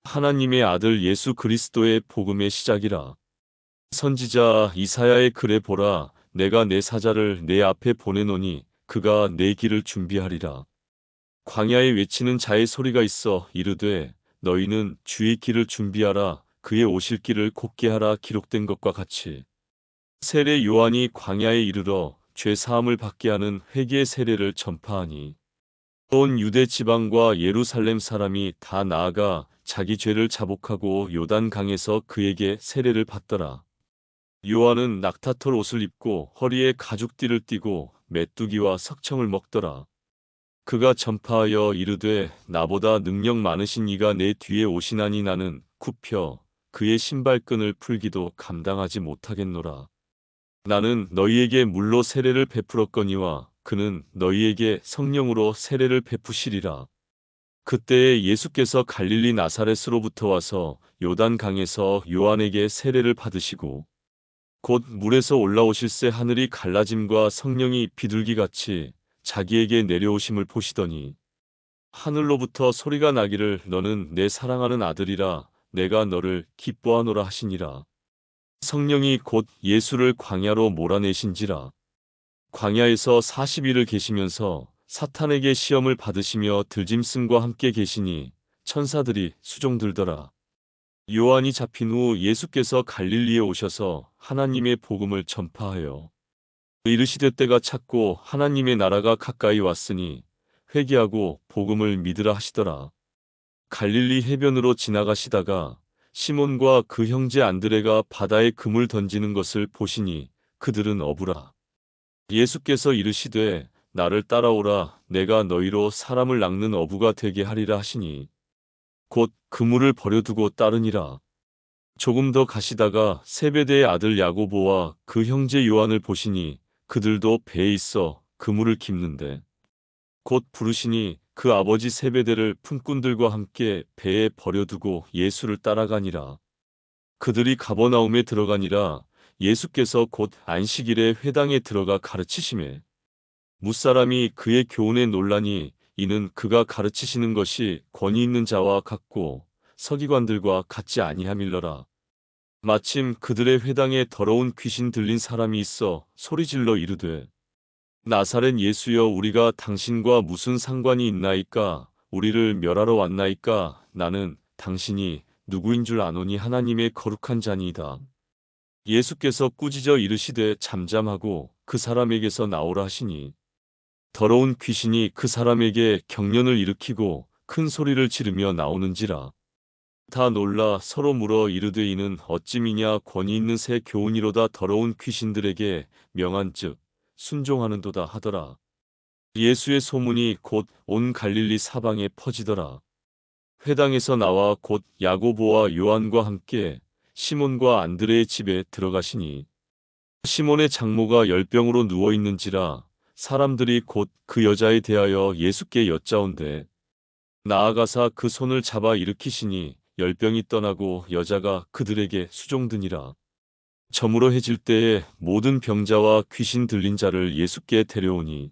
하나님의 아들 예수 그리스도의 복음의 시작이라. 선지자 이사야의 글에 보라, 내가 내 사자를 내 앞에 보내노니 그가 내 길을 준비하리라. 광야에 외치는 자의 소리가 있어 이르되 너희는 주의 길을 준비하라, 그의 오실 길을 곧게 하라 기록된 것과 같이. 세례 요한이 광야에 이르러 죄 사함을 받게 하는 회개의 세례를 전파하니 온 유대 지방과 예루살렘 사람이 다 나아가 자기 죄를 자복하고 요단 강에서 그에게 세례를 받더라. 요한은 낙타털 옷을 입고 허리에 가죽띠를 띠고 메뚜기와 석청을 먹더라. 그가 전파하여 이르되 나보다 능력 많으신 이가 내 뒤에 오시나니 나는 굽혀 그의 신발끈을 풀기도 감당하지 못하겠노라. 나는 너희에게 물로 세례를 베풀었거니와 그는 너희에게 성령으로 세례를 베푸시리라. 그때에 예수께서 갈릴리 나사렛으로부터 와서 요단 강에서 요한에게 세례를 받으시고 곧 물에서 올라오실새 하늘이 갈라짐과 성령이 비둘기같이 자기에게 내려오심을 보시더니 하늘로부터 소리가 나기를 너는 내 사랑하는 아들이라 내가 너를 기뻐하노라 하시니라. 성령이 곧 예수를 광야로 몰아내신지라. 광야에서 40일을 계시면서 사탄에게 시험을 받으시며 들짐승과 함께 계시니 천사들이 수종들더라. 요한이 잡힌 후 예수께서 갈릴리에 오셔서 하나님의 복음을 전파하여 이르시되 때가 찼고 하나님의 나라가 가까이 왔으니 회개하고 복음을 믿으라 하시더라. 갈릴리 해변으로 지나가시다가 시몬과 그 형제 안드레가 바다에 금을 던지는 것을 보시니 그들은 어부라. 예수께서 이르시되 나를 따라오라, 내가 너희로 사람을 낚는 어부가 되게 하리라 하시니 곧 그물을 버려두고 따르니라. 조금 더 가시다가 세베대의 아들 야고보와 그 형제 요한을 보시니 그들도 배에 있어 그물을 깁는데 곧 부르시니 그 아버지 세베대를 품꾼들과 함께 배에 버려두고 예수를 따라가니라. 그들이 가버나움에 들어가니라. 예수께서 곧 안식일에 회당에 들어가 가르치시매 무사람이 그의 교훈에 놀라니 이는 그가 가르치시는 것이 권위 있는 자와 같고 서기관들과 같지 아니함일러라. 마침 그들의 회당에 더러운 귀신 들린 사람이 있어 소리질러 이르되 나사렛 예수여, 우리가 당신과 무슨 상관이 있나이까? 우리를 멸하러 왔나이까? 나는 당신이 누구인 줄 아노니 하나님의 거룩한 자니이다. 예수께서 꾸짖어 이르시되 잠잠하고 그 사람에게서 나오라 하시니 더러운 귀신이 그 사람에게 경련을 일으키고 큰 소리를 지르며 나오는지라. 다 놀라 서로 물어 이르되 이는 어찌미냐? 권위 있는 새 교훈이로다. 더러운 귀신들에게 명한즉 순종하는도다 하더라. 예수의 소문이 곧 온 갈릴리 사방에 퍼지더라. 회당에서 나와 곧 야고보와 요한과 함께 시몬과 안드레의 집에 들어가시니 시몬의 장모가 열병으로 누워 있는지라. 사람들이 곧 그 여자에 대하여 예수께 여짜온대 나아가사 그 손을 잡아 일으키시니 열병이 떠나고 여자가 그들에게 수종드니라. 저물어 해질 때에 모든 병자와 귀신 들린 자를 예수께 데려오니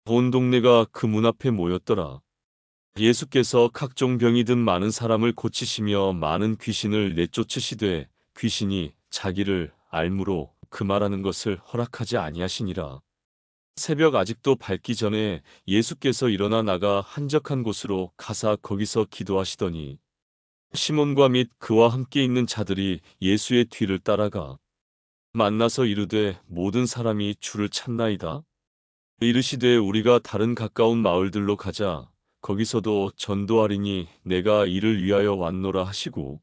온 동네가 그 문 앞에 모였더라. 예수께서 각종 병이 든 많은 사람을 고치시며 많은 귀신을 내쫓으시되 귀신이 자기를 알므로 그 말하는 것을 허락하지 아니하시니라. 새벽 아직도 밝기 전에 예수께서 일어나 나가 한적한 곳으로 가사 거기서 기도하시더니 시몬과 및 그와 함께 있는 자들이 예수의 뒤를 따라가 만나서 이르되 모든 사람이 주를 찾나이다. 이르시되 우리가 다른 가까운 마을들로 가자. 거기서도 전도하리니 내가 이를 위하여 왔노라 하시고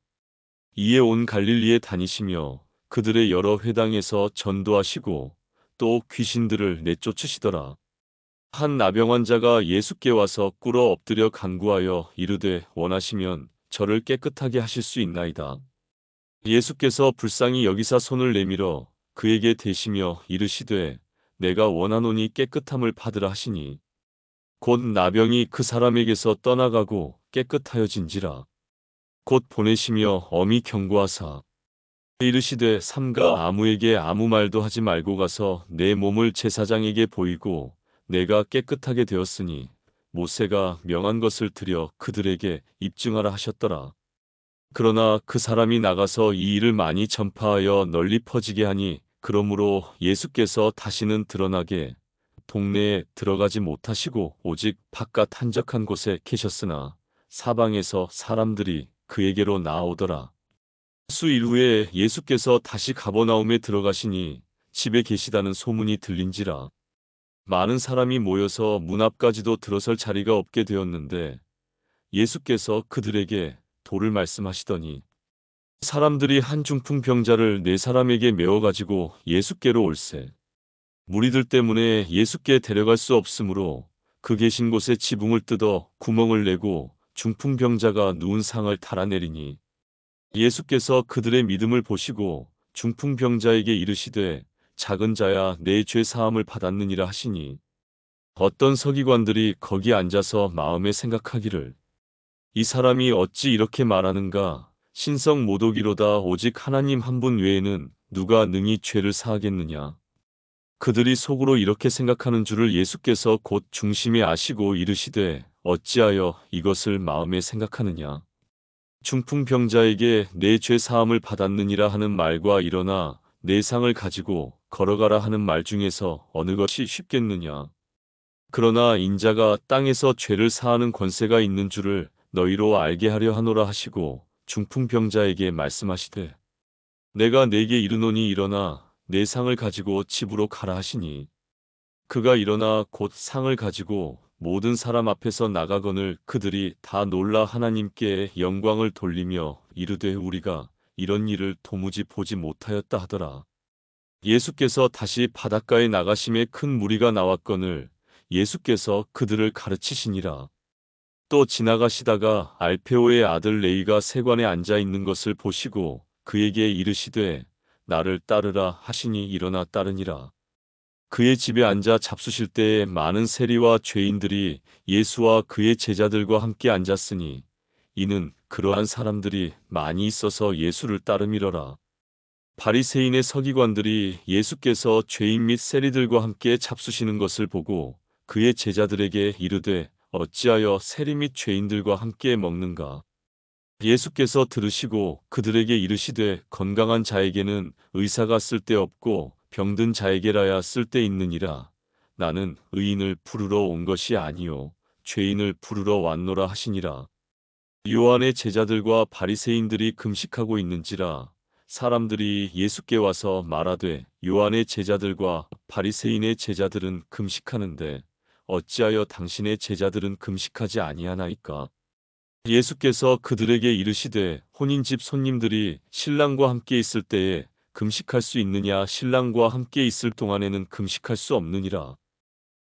이에 온 갈릴리에 다니시며 그들의 여러 회당에서 전도하시고 또 귀신들을 내쫓으시더라. 한 나병 환자가 예수께 와서 꿇어 엎드려 간구하여 이르되 원하시면 저를 깨끗하게 하실 수 있나이다. 예수께서 불쌍히 여기사 손을 내밀어 그에게 대시며 이르시되 내가 원하노니 깨끗함을 받으라 하시니 곧 나병이 그 사람에게서 떠나가고 깨끗하여진지라. 곧 보내시며 엄히 경고하사 이르시되 삼가 아무에게 아무 말도 하지 말고 가서 내 몸을 제사장에게 보이고 내가 깨끗하게 되었으니 모세가 명한 것을 들여 그들에게 입증하라 하셨더라. 그러나 그 사람이 나가서 이 일을 많이 전파하여 널리 퍼지게 하니 그러므로 예수께서 다시는 드러나게 동네에 들어가지 못하시고 오직 바깥 한적한 곳에 계셨으나 사방에서 사람들이 그에게로 나아오더라. 수일 후에 예수께서 다시 가버나움에 들어가시니 집에 계시다는 소문이 들린지라. 많은 사람이 모여서 문 앞까지도 들어설 자리가 없게 되었는데 예수께서 그들에게 도를 말씀하시더니 사람들이 한 중풍병자를 네 사람에게 메워 가지고 예수께로 올세. 무리들 때문에 예수께 데려갈 수 없으므로 그 계신 곳에 지붕을 뜯어 구멍을 내고 중풍병자가 누운 상을 달아내리니 예수께서 그들의 믿음을 보시고 중풍병자에게 이르시되 작은 자야 내 죄 사함을 받았느니라 하시니 어떤 서기관들이 거기 앉아서 마음에 생각하기를 이 사람이 어찌 이렇게 말하는가 신성 모독이로다 오직 하나님 한 분 외에는 누가 능히 죄를 사하겠느냐. 그들이 속으로 이렇게 생각하는 줄을 예수께서 곧 중심에 아시고 이르시되 어찌하여 이것을 마음에 생각하느냐. 중풍병자에게 내 죄 사함을 받았느니라 하는 말과 일어나 내 상을 가지고 걸어가라 하는 말 중에서 어느 것이 쉽겠느냐. 그러나 인자가 땅에서 죄를 사하는 권세가 있는 줄을 너희로 알게 하려 하노라 하시고 중풍병자에게 말씀하시되 내가 네게 이르노니 일어나 내 상을 가지고 집으로 가라 하시니 그가 일어나 곧 상을 가지고 모든 사람 앞에서 나가거늘 그들이 다 놀라 하나님께 영광을 돌리며 이르되 우리가 이런 일을 도무지 보지 못하였다 하더라. 예수께서 다시 바닷가에 나가심에 큰 무리가 나왔거늘 예수께서 그들을 가르치시니라. 또 지나가시다가 알페오의 아들 레이가 세관에 앉아 있는 것을 보시고 그에게 이르시되 나를 따르라 하시니 일어나 따르니라. 그의 집에 앉아 잡수실 때에 많은 세리와 죄인들이 예수와 그의 제자들과 함께 앉았으니 이는 그러한 사람들이 많이 있어서 예수를 따름이러라. 바리새인의 서기관들이 예수께서 죄인 및 세리들과 함께 잡수시는 것을 보고 그의 제자들에게 이르되 어찌하여 세리 및 죄인들과 함께 먹는가. 예수께서 들으시고 그들에게 이르시되 건강한 자에게는 의사가 쓸데없고 병든 자에게라야 쓸데있느니라. 나는 의인을 부르러 온 것이 아니요 죄인을 부르러 왔노라 하시니라. 요한의 제자들과 바리새인들이 금식하고 있는지라 사람들이 예수께 와서 말하되 요한의 제자들과 바리새인의 제자들은 금식하는데 어찌하여 당신의 제자들은 금식하지 아니하나이까? 예수께서 그들에게 이르시되 혼인집 손님들이 신랑과 함께 있을 때에 금식할 수 있느냐 신랑과 함께 있을 동안에는 금식할 수 없느니라.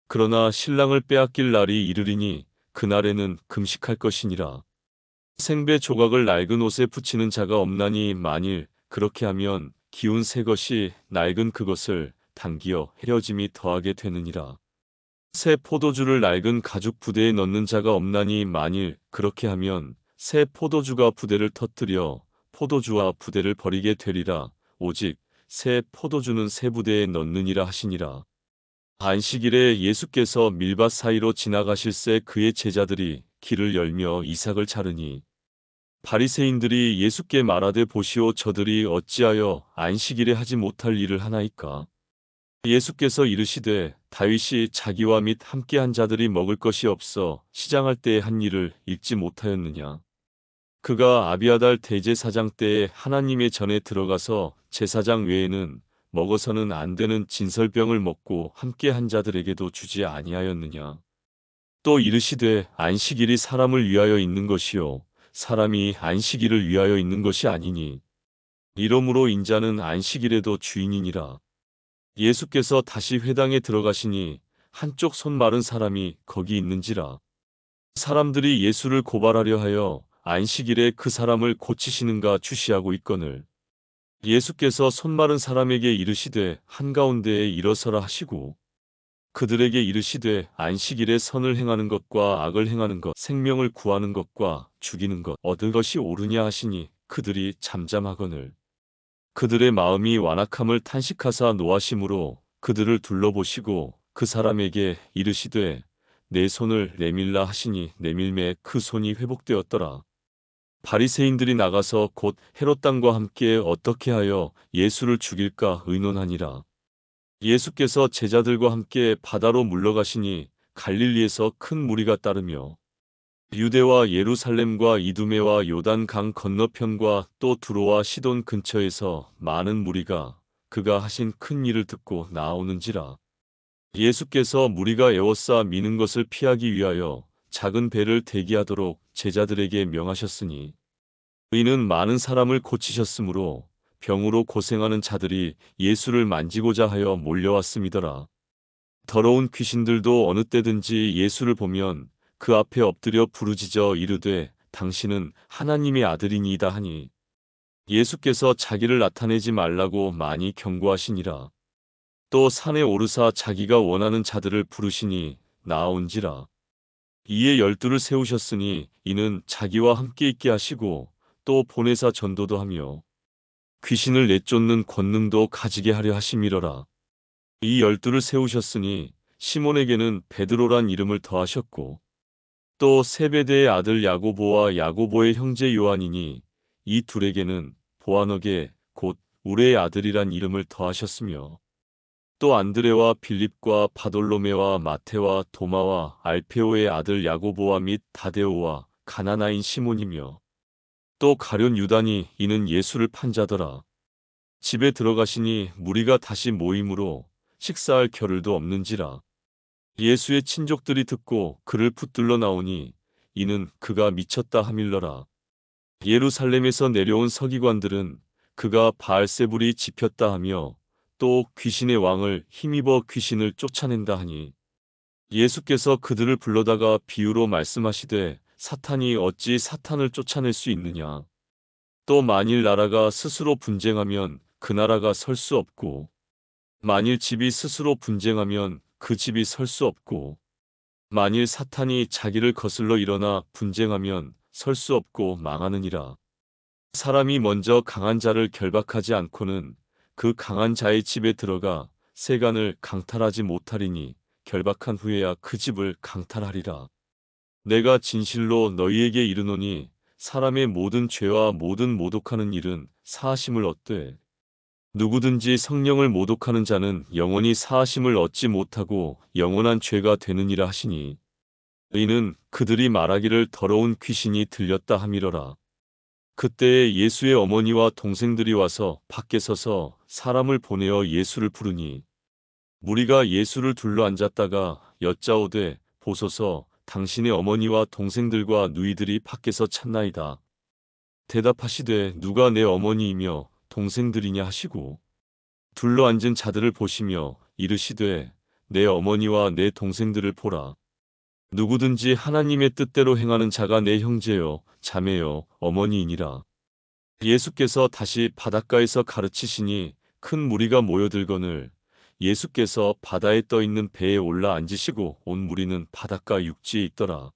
그러나 신랑을 빼앗길 날이 이르리니 그날에는 금식할 것이니라. 생배 조각을 낡은 옷에 붙이는 자가 없나니 만일 그렇게 하면 기운 새 것이 낡은 그것을 당기어 헤어짐이 더하게 되느니라. 새 포도주를 낡은 가죽 부대에 넣는 자가 없나니 만일 그렇게 하면 새 포도주가 부대를 터뜨려 포도주와 부대를 버리게 되리라. 오직 새 포도주는 새 부대에 넣느니라 하시니라. 안식일에 예수께서 밀밭 사이로 지나가실새 그의 제자들이 길을 열며 이삭을 자르니 바리새인들이 예수께 말하되 보시오 저들이 어찌하여 안식일에 하지 못할 일을 하나이까. 예수께서 이르시되 다윗이 자기와 및 함께한 자들이 먹을 것이 없어 시장할 때에 한 일을 읽지 못하였느냐. 그가 아비아달 대제사장 때에 하나님의 전에 들어가서 제사장 외에는 먹어서는 안 되는 진설병을 먹고 함께한 자들에게도 주지 아니하였느냐. 또 이르시되 안식일이 사람을 위하여 있는 것이요 사람이 안식일을 위하여 있는 것이 아니니 이러므로 인자는 안식일에도 주인이니라. 예수께서 다시 회당에 들어가시니 한쪽 손 마른 사람이 거기 있는지라. 사람들이 예수를 고발하려 하여 안식일에 그 사람을 고치시는가 주시하고 있거늘 예수께서 손 마른 사람에게 이르시되 한가운데에 일어서라 하시고 그들에게 이르시되 안식일에 선을 행하는 것과 악을 행하는 것 생명을 구하는 것과 죽이는 것 얻을 것이 옳으냐 하시니 그들이 잠잠하거늘 그들의 마음이 완악함을 탄식하사 노하심으로 그들을 둘러보시고 그 사람에게 이르시되 내 손을 내밀라 하시니 내밀매 그 손이 회복되었더라. 바리새인들이 나가서 곧 헤롯 당과 함께 어떻게 하여 예수를 죽일까 의논하니라. 예수께서 제자들과 함께 바다로 물러가시니 갈릴리에서 큰 무리가 따르며 유대와 예루살렘과 이두메와 요단 강 건너편과 또 두로와 시돈 근처에서 많은 무리가 그가 하신 큰 일을 듣고 나오는지라. 예수께서 무리가 에워싸 미는 것을 피하기 위하여 작은 배를 대기하도록 제자들에게 명하셨으니 이는 많은 사람을 고치셨으므로 병으로 고생하는 자들이 예수를 만지고자 하여 몰려왔음이더라. 더러운 귀신들도 어느 때든지 예수를 보면 그 앞에 엎드려 부르짖어 이르되 당신은 하나님의 아들이니이다 하니 예수께서 자기를 나타내지 말라고 많이 경고하시니라. 또 산에 오르사 자기가 원하는 자들을 부르시니 나아온지라. 이에 12를 세우셨으니 이는 자기와 함께 있게 하시고 또 보내사 전도도 하며 귀신을 내쫓는 권능도 가지게 하려 하심이러라. 이 12를 세우셨으니 시몬에게는 베드로란 이름을 더하셨고 또 세베대의 아들 야고보와 야고보의 형제 요한이니 이 둘에게는 보아너게 곧 우레의 아들이란 이름을 더하셨으며 또 안드레와 빌립과 바돌로메와 마테와 도마와 알페오의 아들 야고보와 및 다데오와 가나나인 시몬이며 또 가룟 유다니 이는 예수를 판 자더라. 집에 들어가시니 무리가 다시 모임으로 식사할 겨를도 없는지라. 예수의 친족들이 듣고 그를 붙들러 나오니 이는 그가 미쳤다 하밀러라. 예루살렘에서 내려온 서기관들은 그가 바알세불이 집혔다 하며 또 귀신의 왕을 힘입어 귀신을 쫓아낸다 하니 예수께서 그들을 불러다가 비유로 말씀하시되 사탄이 어찌 사탄을 쫓아낼 수 있느냐. 또 만일 나라가 스스로 분쟁하면 그 나라가 설 수 없고 만일 집이 스스로 분쟁하면 그 집이 설 수 없고 만일 사탄이 자기를 거슬러 일어나 분쟁하면 설 수 없고 망하느니라. 사람이 먼저 강한 자를 결박하지 않고는 그 강한 자의 집에 들어가 세간을 강탈하지 못하리니 결박한 후에야 그 집을 강탈하리라. 내가 진실로 너희에게 이르노니 사람의 모든 죄와 모든 모독하는 일은 사하심을 얻되 누구든지 성령을 모독하는 자는 영원히 사하심을 얻지 못하고 영원한 죄가 되느니라 하시니 이는 그들이 말하기를 더러운 귀신이 들렸다 함이러라. 그때에 예수의 어머니와 동생들이 와서 밖에 서서 사람을 보내어 예수를 부르니 무리가 예수를 둘러앉았다가 여짜오되 보소서 당신의 어머니와 동생들과 누이들이 밖에서 찾나이다. 대답하시되 누가 내 어머니이며 동생들이냐 하시고 둘러앉은 자들을 보시며 이르시되 내 어머니와 내 동생들을 보라. 누구든지 하나님의 뜻대로 행하는 자가 내 형제요 자매요 어머니이니라. 예수께서 다시 바닷가에서 가르치시니 큰 무리가 모여들거늘 예수께서 바다에 떠있는 배에 올라 앉으시고 온 무리는 바닷가 육지에 있더라.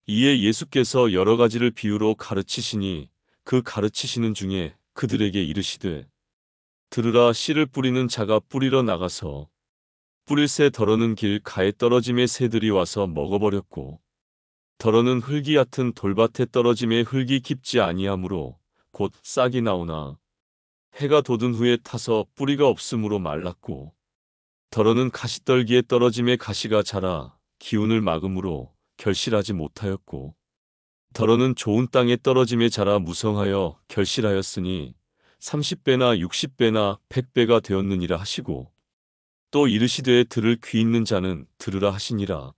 이에 예수께서 여러 가지를 비유로 가르치시니 그 가르치시는 중에 그들에게 이르시되 들으라. 씨를 뿌리는 자가 뿌리러 나가서 뿌릴 새 더러는 길 가에 떨어짐에 새들이 와서 먹어버렸고 더러는 흙이 얕은 돌밭에 떨어짐에 흙이 깊지 아니하므로 곧 싹이 나오나 해가 돋은 후에 타서 뿌리가 없으므로 말랐고 더러는 가시떨기에 떨어짐에 가시가 자라 기운을 막음으로 결실하지 못하였고 더러는 좋은 땅에 떨어짐에 자라 무성하여 결실하였으니 30배나 60배나 100배가 되었느니라 하시고 또 이르시되 들을 귀 있는 자는 들으라 하시니라.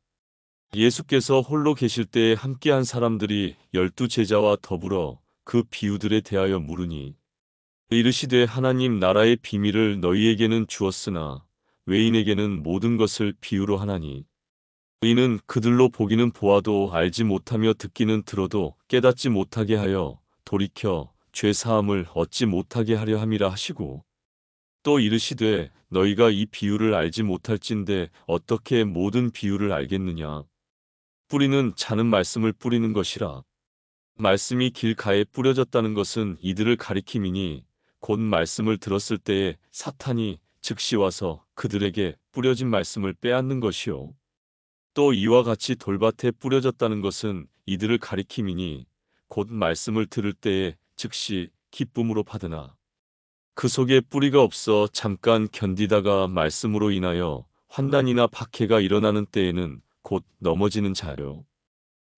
예수께서 홀로 계실 때에 함께한 사람들이 12 제자와 더불어 그 비유들에 대하여 물으니 이르시되 하나님 나라의 비밀을 너희에게는 주었으나 외인에게는 모든 것을 비유로 하나니 이는 그들로 보기는 보아도 알지 못하며 듣기는 들어도 깨닫지 못하게 하여 돌이켜 죄 사함을 얻지 못하게 하려 함이라 하시고 또 이르시되 너희가 이 비유를 알지 못할진대 어떻게 모든 비유를 알겠느냐. 뿌리는 자는 말씀을 뿌리는 것이라. 말씀이 길가에 뿌려졌다는 것은 이들을 가리킴이니 곧 말씀을 들었을 때에 사탄이 즉시 와서 그들에게 뿌려진 말씀을 빼앗는 것이요. 또 이와 같이 돌밭에 뿌려졌다는 것은 이들을 가리킴이니 곧 말씀을 들을 때에 즉시 기쁨으로 받으나 그 속에 뿌리가 없어 잠깐 견디다가 말씀으로 인하여 환난이나 박해가 일어나는 때에는 곧 넘어지는 자요.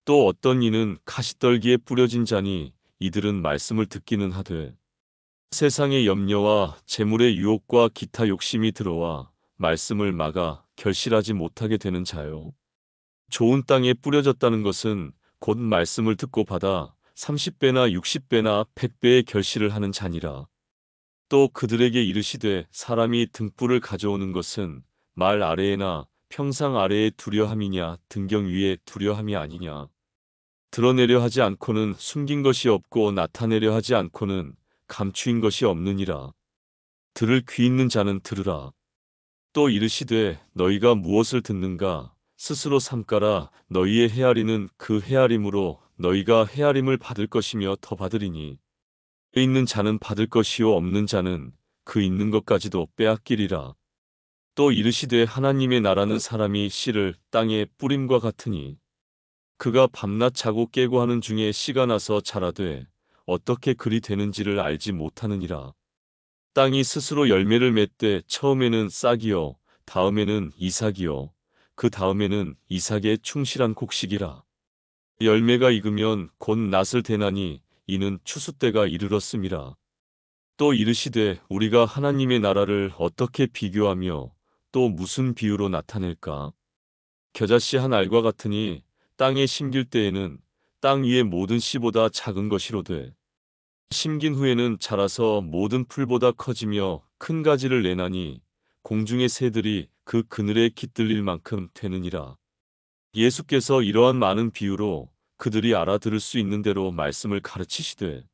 또 어떤 이는 가시떨기에 뿌려진 자니 이들은 말씀을 듣기는 하되 세상의 염려와 재물의 유혹과 기타 욕심이 들어와 말씀을 막아 결실하지 못하게 되는 자요. 좋은 땅에 뿌려졌다는 것은 곧 말씀을 듣고 받아 30배나 60배나 100배의 결실을 하는 자니라. 또 그들에게 이르시되 사람이 등불을 가져오는 것은 말 아래에나 평상 아래에 두려함이냐 등경 위에 두려함이 아니냐. 드러내려 하지 않고는 숨긴 것이 없고 나타내려 하지 않고는 감추인 것이 없느니라. 들을 귀 있는 자는 들으라. 또 이르시되 너희가 무엇을 듣는가 스스로 삼가라. 너희의 헤아리는 그 헤아림으로 너희가 헤아림을 받을 것이며 더 받으리니 있는 자는 받을 것이요 없는 자는 그 있는 것까지도 빼앗기리라. 또 이르시되 하나님의 나라는 사람이 씨를 땅에 뿌림과 같으니 그가 밤낮 자고 깨고 하는 중에 씨가 나서 자라되 어떻게 그리 되는지를 알지 못하느니라. 땅이 스스로 열매를 맺되 처음에는 싹이요 다음에는 이삭이요 그 다음에는 이삭의 충실한 곡식이라. 열매가 익으면 곧 낫을 대나니 이는 추수 때가 이르렀음이라. 또 이르시되 우리가 하나님의 나라를 어떻게 비교하며 또 무슨 비유로 나타낼까? 겨자씨 한 알과 같으니 땅에 심길 때에는 땅 위의 모든 씨보다 작은 것이로되 심긴 후에는 자라서 모든 풀보다 커지며 큰 가지를 내나니 공중의 새들이 그 그늘에 깃들릴 만큼 되느니라. 예수께서 이러한 많은 비유로 그들이 알아들을 수 있는 대로 말씀을 가르치시되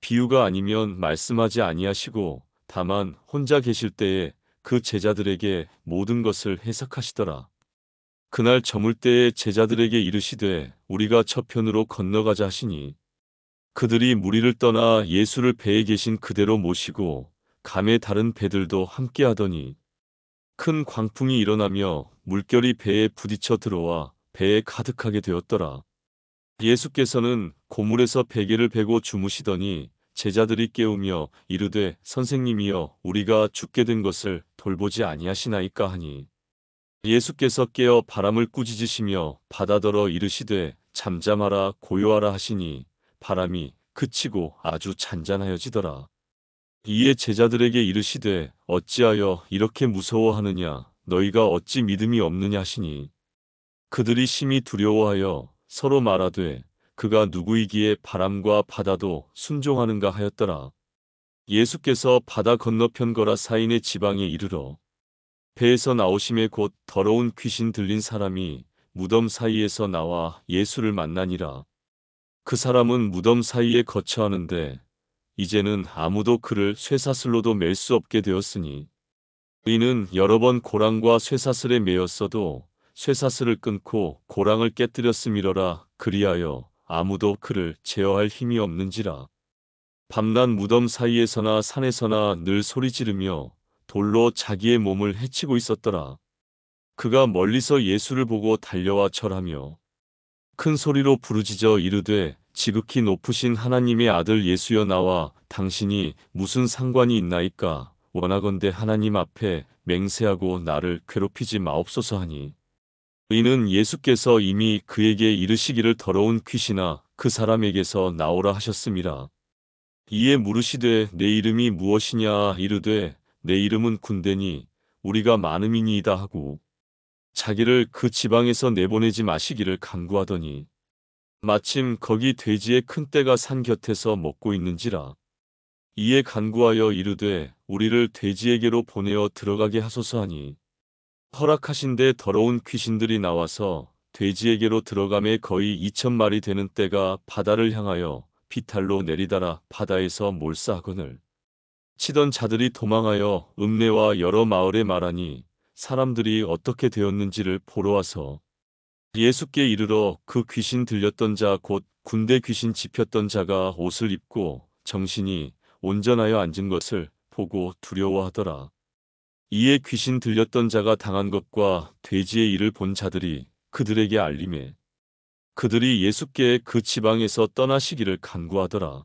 비유가 아니면 말씀하지 아니하시고 다만 혼자 계실 때에 그 제자들에게 모든 것을 해석하시더라. 그날 저물 때에 제자들에게 이르시되 우리가 저편으로 건너가자 하시니 그들이 무리를 떠나 예수를 배에 계신 그대로 모시고 감에 다른 배들도 함께 하더니 큰 광풍이 일어나며 물결이 배에 부딪혀 들어와 배에 가득하게 되었더라. 예수께서는 고물에서 베개를 베고 주무시더니 제자들이 깨우며 이르되 선생님이여 우리가 죽게 된 것을 돌보지 아니하시나이까 하니 예수께서 깨어 바람을 꾸짖으시며 바다더러 이르시되 잠잠하라 고요하라 하시니 바람이 그치고 아주 잔잔하여지더라. 이에 제자들에게 이르시되 어찌하여 이렇게 무서워하느냐 너희가 어찌 믿음이 없느냐 하시니 그들이 심히 두려워하여 서로 말하되 그가 누구이기에 바람과 바다도 순종하는가 하였더라. 예수께서 바다 건너편 거라 사인의 지방에 이르러 배에서 나오심에 곧 더러운 귀신 들린 사람이 무덤 사이에서 나와 예수를 만나니라. 그 사람은 무덤 사이에 거처하는데 이제는 아무도 그를 쇠사슬로도 맬 수 없게 되었으니 이는 여러 번 고랑과 쇠사슬에 매였어도 쇠사슬을 끊고 고랑을 깨뜨렸음이러라. 그리하여 아무도 그를 제어할 힘이 없는지라. 밤낮 무덤 사이에서나 산에서나 늘 소리 지르며 돌로 자기의 몸을 해치고 있었더라. 그가 멀리서 예수를 보고 달려와 절하며 큰 소리로 부르짖어 이르되 지극히 높으신 하나님의 아들 예수여 나와 당신이 무슨 상관이 있나이까. 원하건대 하나님 앞에 맹세하고 나를 괴롭히지 마옵소서 하니 이는 예수께서 이미 그에게 이르시기를 더러운 귀신아 그 사람에게서 나오라 하셨음이라. 이에 물으시되 내 이름이 무엇이냐 이르되 내 이름은 군대니 우리가 많음이니이다 하고 자기를 그 지방에서 내보내지 마시기를 간구하더니 마침 거기 돼지의 큰 떼가 산 곁에서 먹고 있는지라. 이에 간구하여 이르되 우리를 돼지에게로 보내어 들어가게 하소서 하니 허락하신데 더러운 귀신들이 나와서 돼지에게로 들어가매 거의 2,000마리 되는 떼가 바다를 향하여 비탈로 내리달아 바다에서 몰사하거늘 치던 자들이 도망하여 읍내와 여러 마을에 말하니 사람들이 어떻게 되었는지를 보러 와서 예수께 이르러 그 귀신 들렸던 자 곧 군대 귀신 집혔던 자가 옷을 입고 정신이 온전하여 앉은 것을 보고 두려워하더라. 이에 귀신 들렸던 자가 당한 것과 돼지의 일을 본 자들이 그들에게 알림해 그들이 예수께 그 지방에서 떠나시기를 간구하더라.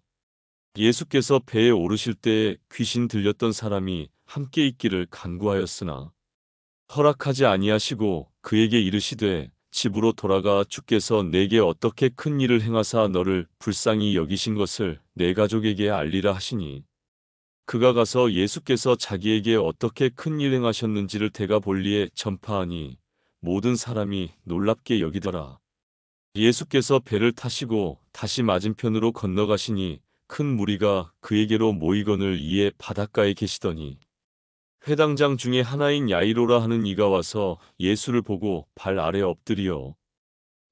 예수께서 배에 오르실 때에 귀신 들렸던 사람이 함께 있기를 간구하였으나 허락하지 아니하시고 그에게 이르시되 집으로 돌아가 주께서 내게 어떻게 큰 일을 행하사 너를 불쌍히 여기신 것을 내 가족에게 알리라 하시니 그가 가서 예수께서 자기에게 어떻게 큰 일 행하셨는지를 대가 볼리에 전파하니 모든 사람이 놀랍게 여기더라. 예수께서 배를 타시고 다시 맞은편으로 건너가시니 큰 무리가 그에게로 모이거늘 이에 바닷가에 계시더니 회당장 중에 하나인 야이로라 하는 이가 와서 예수를 보고 발 아래 엎드리어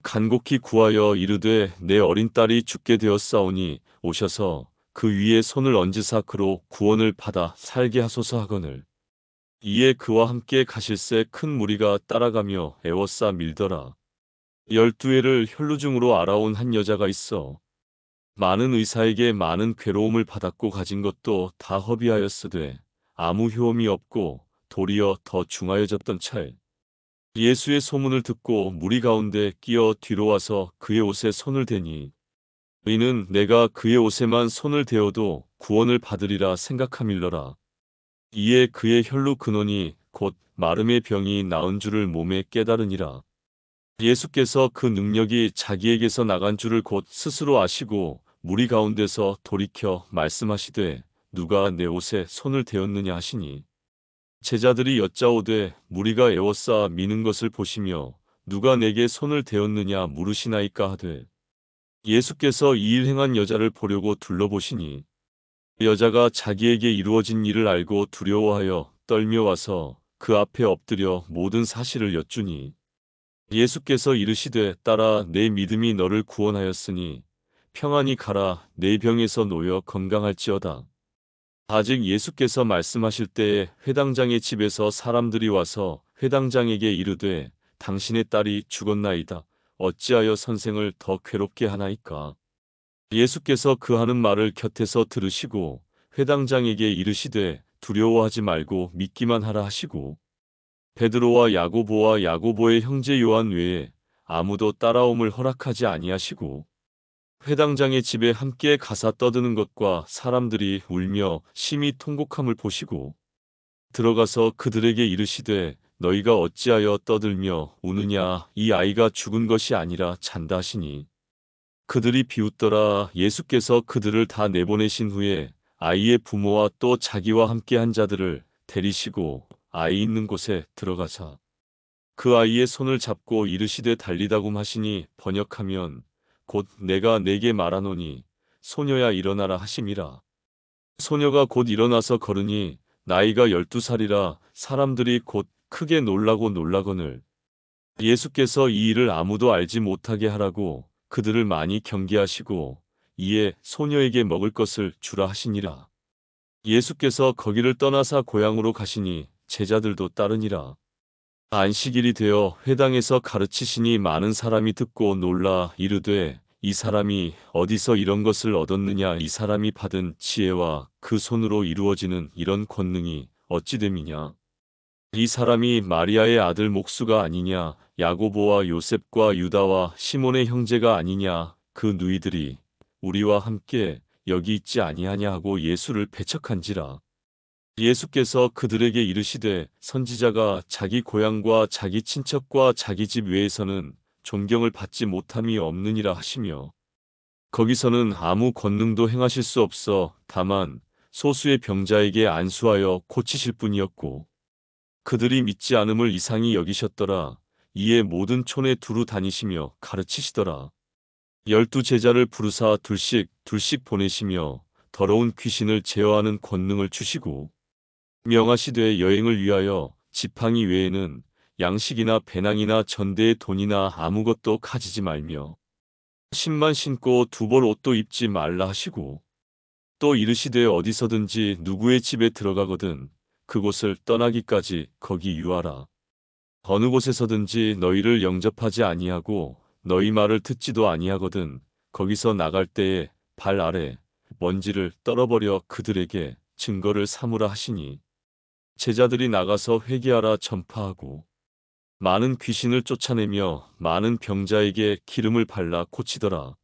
간곡히 구하여 이르되 내 어린 딸이 죽게 되었사오니 오셔서 그 위에 손을 얹으사 그로 구원을 받아 살게 하소서 하거늘 이에 그와 함께 가실새 큰 무리가 따라가며 애워싸 밀더라. 12해를 혈루증으로 알아온 한 여자가 있어 많은 의사에게 많은 괴로움을 받았고 가진 것도 다 허비하였으되 아무 효험이 없고 도리어 더 중하여졌던 차에 예수의 소문을 듣고 무리 가운데 끼어 뒤로 와서 그의 옷에 손을 대니 이는 내가 그의 옷에만 손을 대어도 구원을 받으리라 생각함일러라. 이에 그의 혈루 근원이 곧 마름의 병이 나은 줄을 몸에 깨달으니라. 예수께서 그 능력이 자기에게서 나간 줄을 곧 스스로 아시고 무리 가운데서 돌이켜 말씀하시되 누가 내 옷에 손을 대었느냐 하시니 제자들이 여짜오되 무리가 애워싸 미는 것을 보시며 누가 내게 손을 대었느냐 물으시나이까 하되 예수께서 이 일 행한 여자를 보려고 둘러보시니 여자가 자기에게 이루어진 일을 알고 두려워하여 떨며 와서 그 앞에 엎드려 모든 사실을 여쭈니 예수께서 이르시되 딸아 내 믿음이 너를 구원하였으니 평안히 가라 내 병에서 놓여 건강할지어다. 아직 예수께서 말씀하실 때에 회당장의 집에서 사람들이 와서 회당장에게 이르되 당신의 딸이 죽었나이다. 어찌하여 선생을 더 괴롭게 하나이까. 예수께서 그 하는 말을 곁에서 들으시고 회당장에게 이르시되 두려워하지 말고 믿기만 하라 하시고 베드로와 야고보와 야고보의 형제 요한 외에 아무도 따라옴을 허락하지 아니하시고 회당장의 집에 함께 가사 떠드는 것과 사람들이 울며 심히 통곡함을 보시고 들어가서 그들에게 이르시되 너희가 어찌하여 떠들며 우느냐 이 아이가 죽은 것이 아니라 잔다 하시니 그들이 비웃더라. 예수께서 그들을 다 내보내신 후에 아이의 부모와 또 자기와 함께 한 자들을 데리시고 아이 있는 곳에 들어가사 그 아이의 손을 잡고 이르시되 달리다굼 하시니 번역하면 곧 내가 내게 말하노니 소녀야 일어나라 하심이라. 소녀가 곧 일어나서 걸으니 나이가 12살이라 사람들이 곧 크게 놀라고 놀라거늘 예수께서 이 일을 아무도 알지 못하게 하라고 그들을 많이 경계하시고 이에 소녀에게 먹을 것을 주라 하시니라. 예수께서 거기를 떠나사 고향으로 가시니 제자들도 따르니라. 안식일이 되어 회당에서 가르치시니 많은 사람이 듣고 놀라 이르되 이 사람이 어디서 이런 것을 얻었느냐 이 사람이 받은 지혜와 그 손으로 이루어지는 이런 권능이 어찌 됨이냐. 이 사람이 마리아의 아들 목수가 아니냐 야고보와 요셉과 유다와 시몬의 형제가 아니냐 그 누이들이 우리와 함께 여기 있지 아니하냐 하고 예수를 배척한지라. 예수께서 그들에게 이르시되 선지자가 자기 고향과 자기 친척과 자기 집 외에서는 존경을 받지 못함이 없느니라 하시며 거기서는 아무 권능도 행하실 수 없어 다만 소수의 병자에게 안수하여 고치실 뿐이었고 그들이 믿지 않음을 이상히 여기셨더라. 이에 모든 촌에 두루 다니시며 가르치시더라. 12 제자를 부르사 둘씩 둘씩 보내시며 더러운 귀신을 제어하는 권능을 주시고 명하시되 여행을 위하여 지팡이 외에는 양식이나 배낭이나 전대의 돈이나 아무것도 가지지 말며 신만 신고 두 벌 옷도 입지 말라 하시고 또 이르시되 어디서든지 누구의 집에 들어가거든 그곳을 떠나기까지 거기 유하라. 어느 곳에서든지 너희를 영접하지 아니하고 너희 말을 듣지도 아니하거든 거기서 나갈 때에 발 아래 먼지를 떨어버려 그들에게 증거를 삼으라 하시니 제자들이 나가서 회개하라 전파하고 많은 귀신을 쫓아내며 많은 병자에게 기름을 발라 고치더라.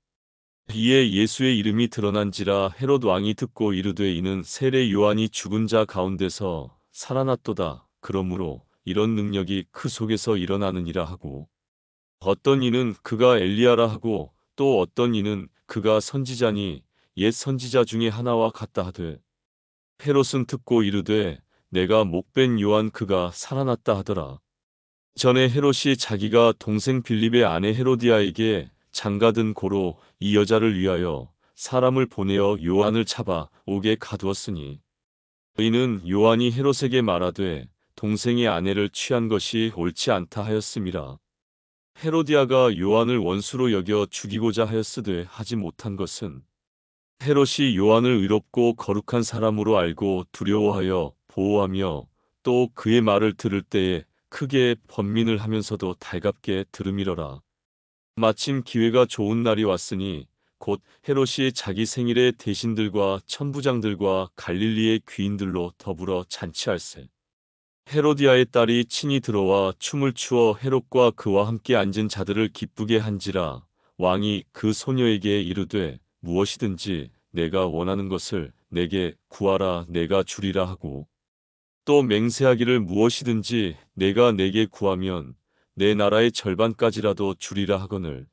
이에 예수의 이름이 드러난지라 헤롯 왕이 듣고 이르되 이는 세례 요한이 죽은 자 가운데서 살아났도다. 그러므로 이런 능력이 그 속에서 일어나느니라 하고, 어떤 이는 그가 엘리야라 하고 또 어떤 이는 그가 선지자니 옛 선지자 중에 하나와 같다 하되, 헤롯은 듣고 이르되 내가 목벤 요한 그가 살아났다 하더라. 전에 헤롯이 자기가 동생 빌립의 아내 헤로디아에게 장가든 고로 이 여자를 위하여 사람을 보내어 요한을 잡아 옥에 가두었으니, 이는 요한이 헤롯에게 말하되 동생의 아내를 취한 것이 옳지 않다 하였음이라. 헤로디아가 요한을 원수로 여겨 죽이고자 하였으되 하지 못한 것은, 헤롯이 요한을 의롭고 거룩한 사람으로 알고 두려워하여 보호하며 또 그의 말을 들을 때에 크게 번민을 하면서도 달갑게 들음이러라. 마침 기회가 좋은 날이 왔으니 곧 헤롯이 자기 생일에 대신들과 천부장들과 갈릴리의 귀인들로 더불어 잔치할세. 헤로디아의 딸이 친히 들어와 춤을 추어 헤롯과 그와 함께 앉은 자들을 기쁘게 한지라. 왕이 그 소녀에게 이르되 무엇이든지 내가 원하는 것을 내게 구하라 내가 주리라 하고, 또 맹세하기를 무엇이든지 내가 내게 구하면 내 나라의 절반까지라도 주리라 하거늘,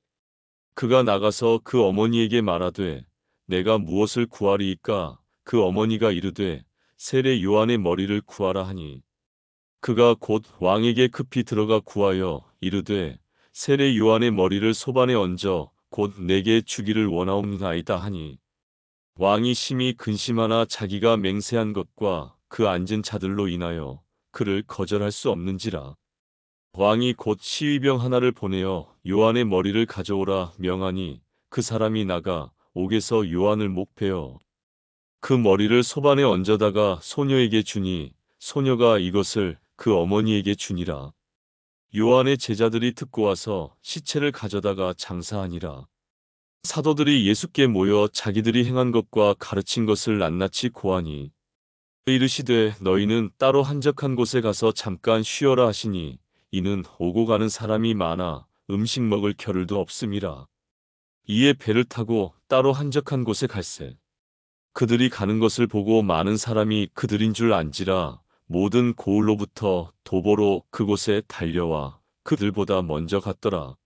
그가 나가서 그 어머니에게 말하되 내가 무엇을 구하리이까? 그 어머니가 이르되 세례 요한의 머리를 구하라 하니, 그가 곧 왕에게 급히 들어가 구하여 이르되 세례 요한의 머리를 소반에 얹어 곧 내게 주기를 원하옵나이다 하니, 왕이 심히 근심하나 자기가 맹세한 것과 그 앉은 자들로 인하여 그를 거절할 수 없는지라. 왕이 곧 시위병 하나를 보내어 요한의 머리를 가져오라 명하니, 그 사람이 나가 옥에서 요한을 목베어 그 머리를 소반에 얹어다가 소녀에게 주니, 소녀가 이것을 그 어머니에게 주니라. 요한의 제자들이 듣고 와서 시체를 가져다가 장사하니라. 사도들이 예수께 모여 자기들이 행한 것과 가르친 것을 낱낱이 고하니, 이르시되 너희는 따로 한적한 곳에 가서 잠깐 쉬어라 하시니, 이는 오고 가는 사람이 많아 음식 먹을 겨를도 없음이라. 이에 배를 타고 따로 한적한 곳에 갈새. 그들이 가는 것을 보고 많은 사람이 그들인 줄 안지라. 모든 고을로부터 도보로 그곳에 달려와 그들보다 먼저 갔더라.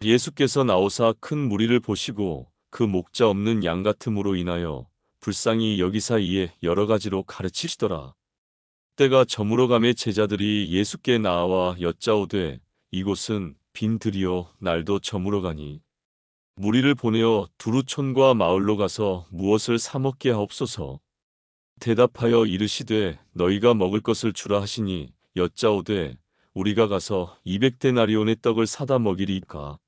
예수께서 나오사 큰 무리를 보시고 그 목자 없는 양 같음으로 인하여 불쌍히 여기사 이에 여러 가지로 가르치시더라. 때가 저물어 가매 제자들이 예수께 나와 여짜오되 이곳은 빈 들이요 날도 저물어 가니 무리를 보내어 두루촌과 마을로 가서 무엇을 사 먹게 하옵소서. 대답하여 이르시되 너희가 먹을 것을 주라 하시니, 여짜오되 우리가 가서 200데나리온의 떡을 사다 먹이리이까?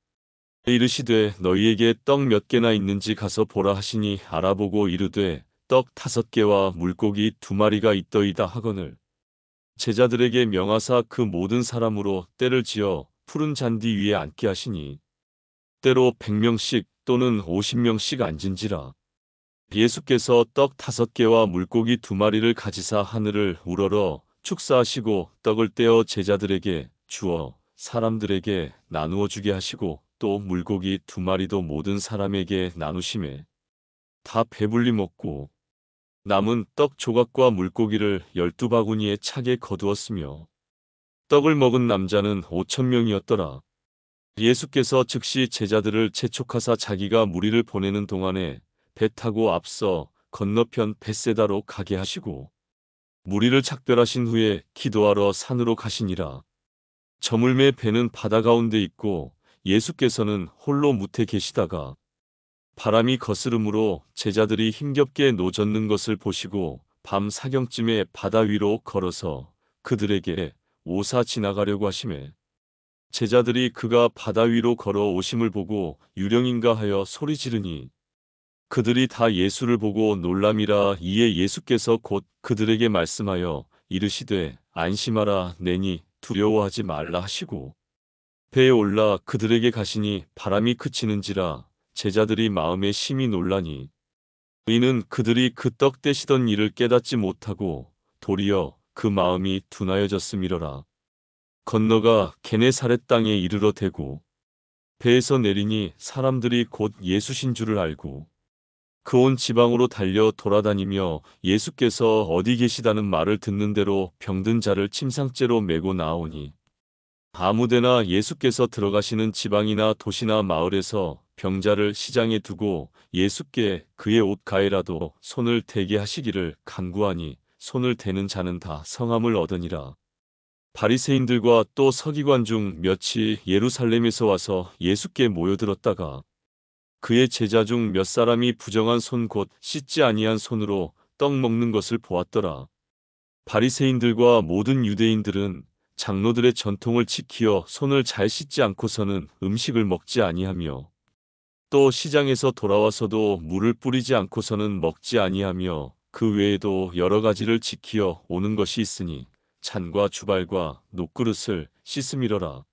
이르시되 너희에게 떡 몇 개나 있는지 가서 보라 하시니, 알아보고 이르되 떡 5개와 물고기 2마리가 있더이다 하거늘, 제자들에게 명하사 그 모든 사람으로 때를 지어 푸른 잔디 위에 앉게 하시니, 때로 100명씩 또는 50명씩 앉은지라. 예수께서 떡 5개와 물고기 2마리를 가지사 하늘을 우러러 축사하시고 떡을 떼어 제자들에게 주어 사람들에게 나누어 주게 하시고, 또 물고기 2마리도 모든 사람에게 나누시매 다 배불리 먹고 남은 떡 조각과 물고기를 12바구니에 차게 거두었으며, 떡을 먹은 남자는 5,000명이었더라. 예수께서 즉시 제자들을 재촉하사 자기가 무리를 보내는 동안에 배 타고 앞서 건너편 벳세다로 가게 하시고, 무리를 작별하신 후에 기도하러 산으로 가시니라. 저물매 배는 바다 가운데 있고 예수께서는 홀로 무태 계시다가 바람이 거스름으로 제자들이 힘겹게 노젓는 것을 보시고 밤 사경쯤에 바다 위로 걸어서 그들에게 오사 지나가려고 하시매, 제자들이 그가 바다 위로 걸어 오심을 보고 유령인가 하여 소리 지르니, 그들이 다 예수를 보고 놀람이라. 이에 예수께서 곧 그들에게 말씀하여 이르시되 안심하라 내니 두려워하지 말라 하시고 배에 올라 그들에게 가시니 바람이 그치는지라. 제자들이 마음에 심히 놀라니, 이는 그들이 그 떡 떼시던 일을 깨닫지 못하고 도리어 그 마음이 둔하여졌음이러라. 건너가 게네사렛 땅에 이르러 대고 배에서 내리니 사람들이 곧 예수신 줄을 알고 그 온 지방으로 달려 돌아다니며 예수께서 어디 계시다는 말을 듣는 대로 병든 자를 침상째로 메고 나오니 아무데나 예수께서 들어가시는 지방이나 도시나 마을에서 병자를 시장에 두고 예수께 그의 옷 가에라도 손을 대게 하시기를 간구하니 손을 대는 자는 다 성함을 얻으니라. 바리새인들과 또 서기관 중 몇이 예루살렘에서 와서 예수께 모여들었다가 그의 제자 중 몇 사람이 부정한 손 곧 씻지 아니한 손으로 떡 먹는 것을 보았더라. 바리새인들과 모든 유대인들은 장로들의 전통을 지키어 손을 잘 씻지 않고서는 음식을 먹지 아니하며 또 시장에서 돌아와서도 물을 뿌리지 않고서는 먹지 아니하며 그 외에도 여러 가지를 지키어 오는 것이 있으니 잔과 주발과 녹그릇을 씻음이러라.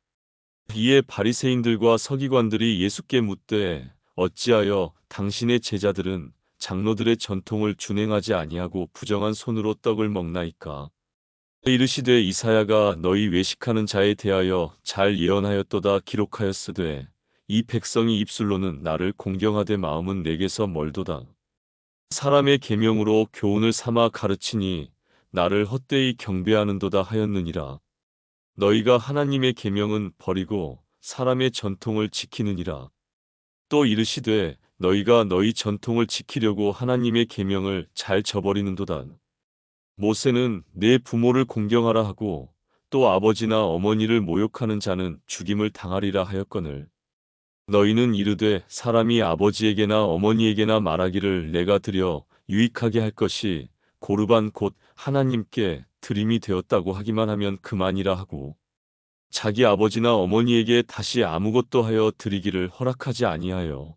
이에 바리새인들과 서기관들이 예수께 묻되 어찌하여 당신의 제자들은 장로들의 전통을 준행하지 아니하고 부정한 손으로 떡을 먹나이까? 이르시되 이사야가 너희 외식하는 자에 대하여 잘 예언하였도다 기록하였으되 이 백성이 입술로는 나를 공경하되 마음은 내게서 멀도다. 사람의 계명으로 교훈을 삼아 가르치니 나를 헛되이 경배하는도다 하였느니라. 너희가 하나님의 계명은 버리고 사람의 전통을 지키느니라. 또 이르시되 너희가 너희 전통을 지키려고 하나님의 계명을 잘 저버리는도다. 모세는 내 부모를 공경하라 하고 또 아버지나 어머니를 모욕하는 자는 죽임을 당하리라 하였거늘 너희는 이르되 사람이 아버지에게나 어머니에게나 말하기를 내가 드려 유익하게 할 것이 고르반 곧 하나님께 드림이 되었다고 하기만 하면 그만이라 하고 자기 아버지나 어머니에게 다시 아무것도 하여 드리기를 허락하지 아니하여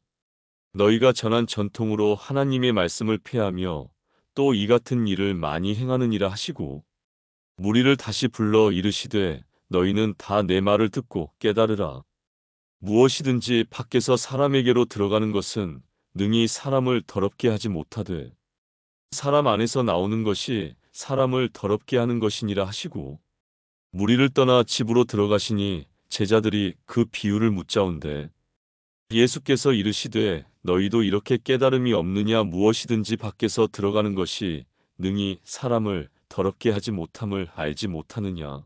너희가 전한 전통으로 하나님의 말씀을 폐하며 또 이 같은 일을 많이 행하느니라 하시고 무리를 다시 불러 이르시되 너희는 다 내 말을 듣고 깨달으라. 무엇이든지 밖에서 사람에게로 들어가는 것은 능히 사람을 더럽게 하지 못하되 사람 안에서 나오는 것이 사람을 더럽게 하는 것이니라 하시고 무리를 떠나 집으로 들어가시니 제자들이 그 비유를 묻자온대 예수께서 이르시되 너희도 이렇게 깨달음이 없느냐 무엇이든지 밖에서 들어가는 것이 능히 사람을 더럽게 하지 못함을 알지 못하느냐.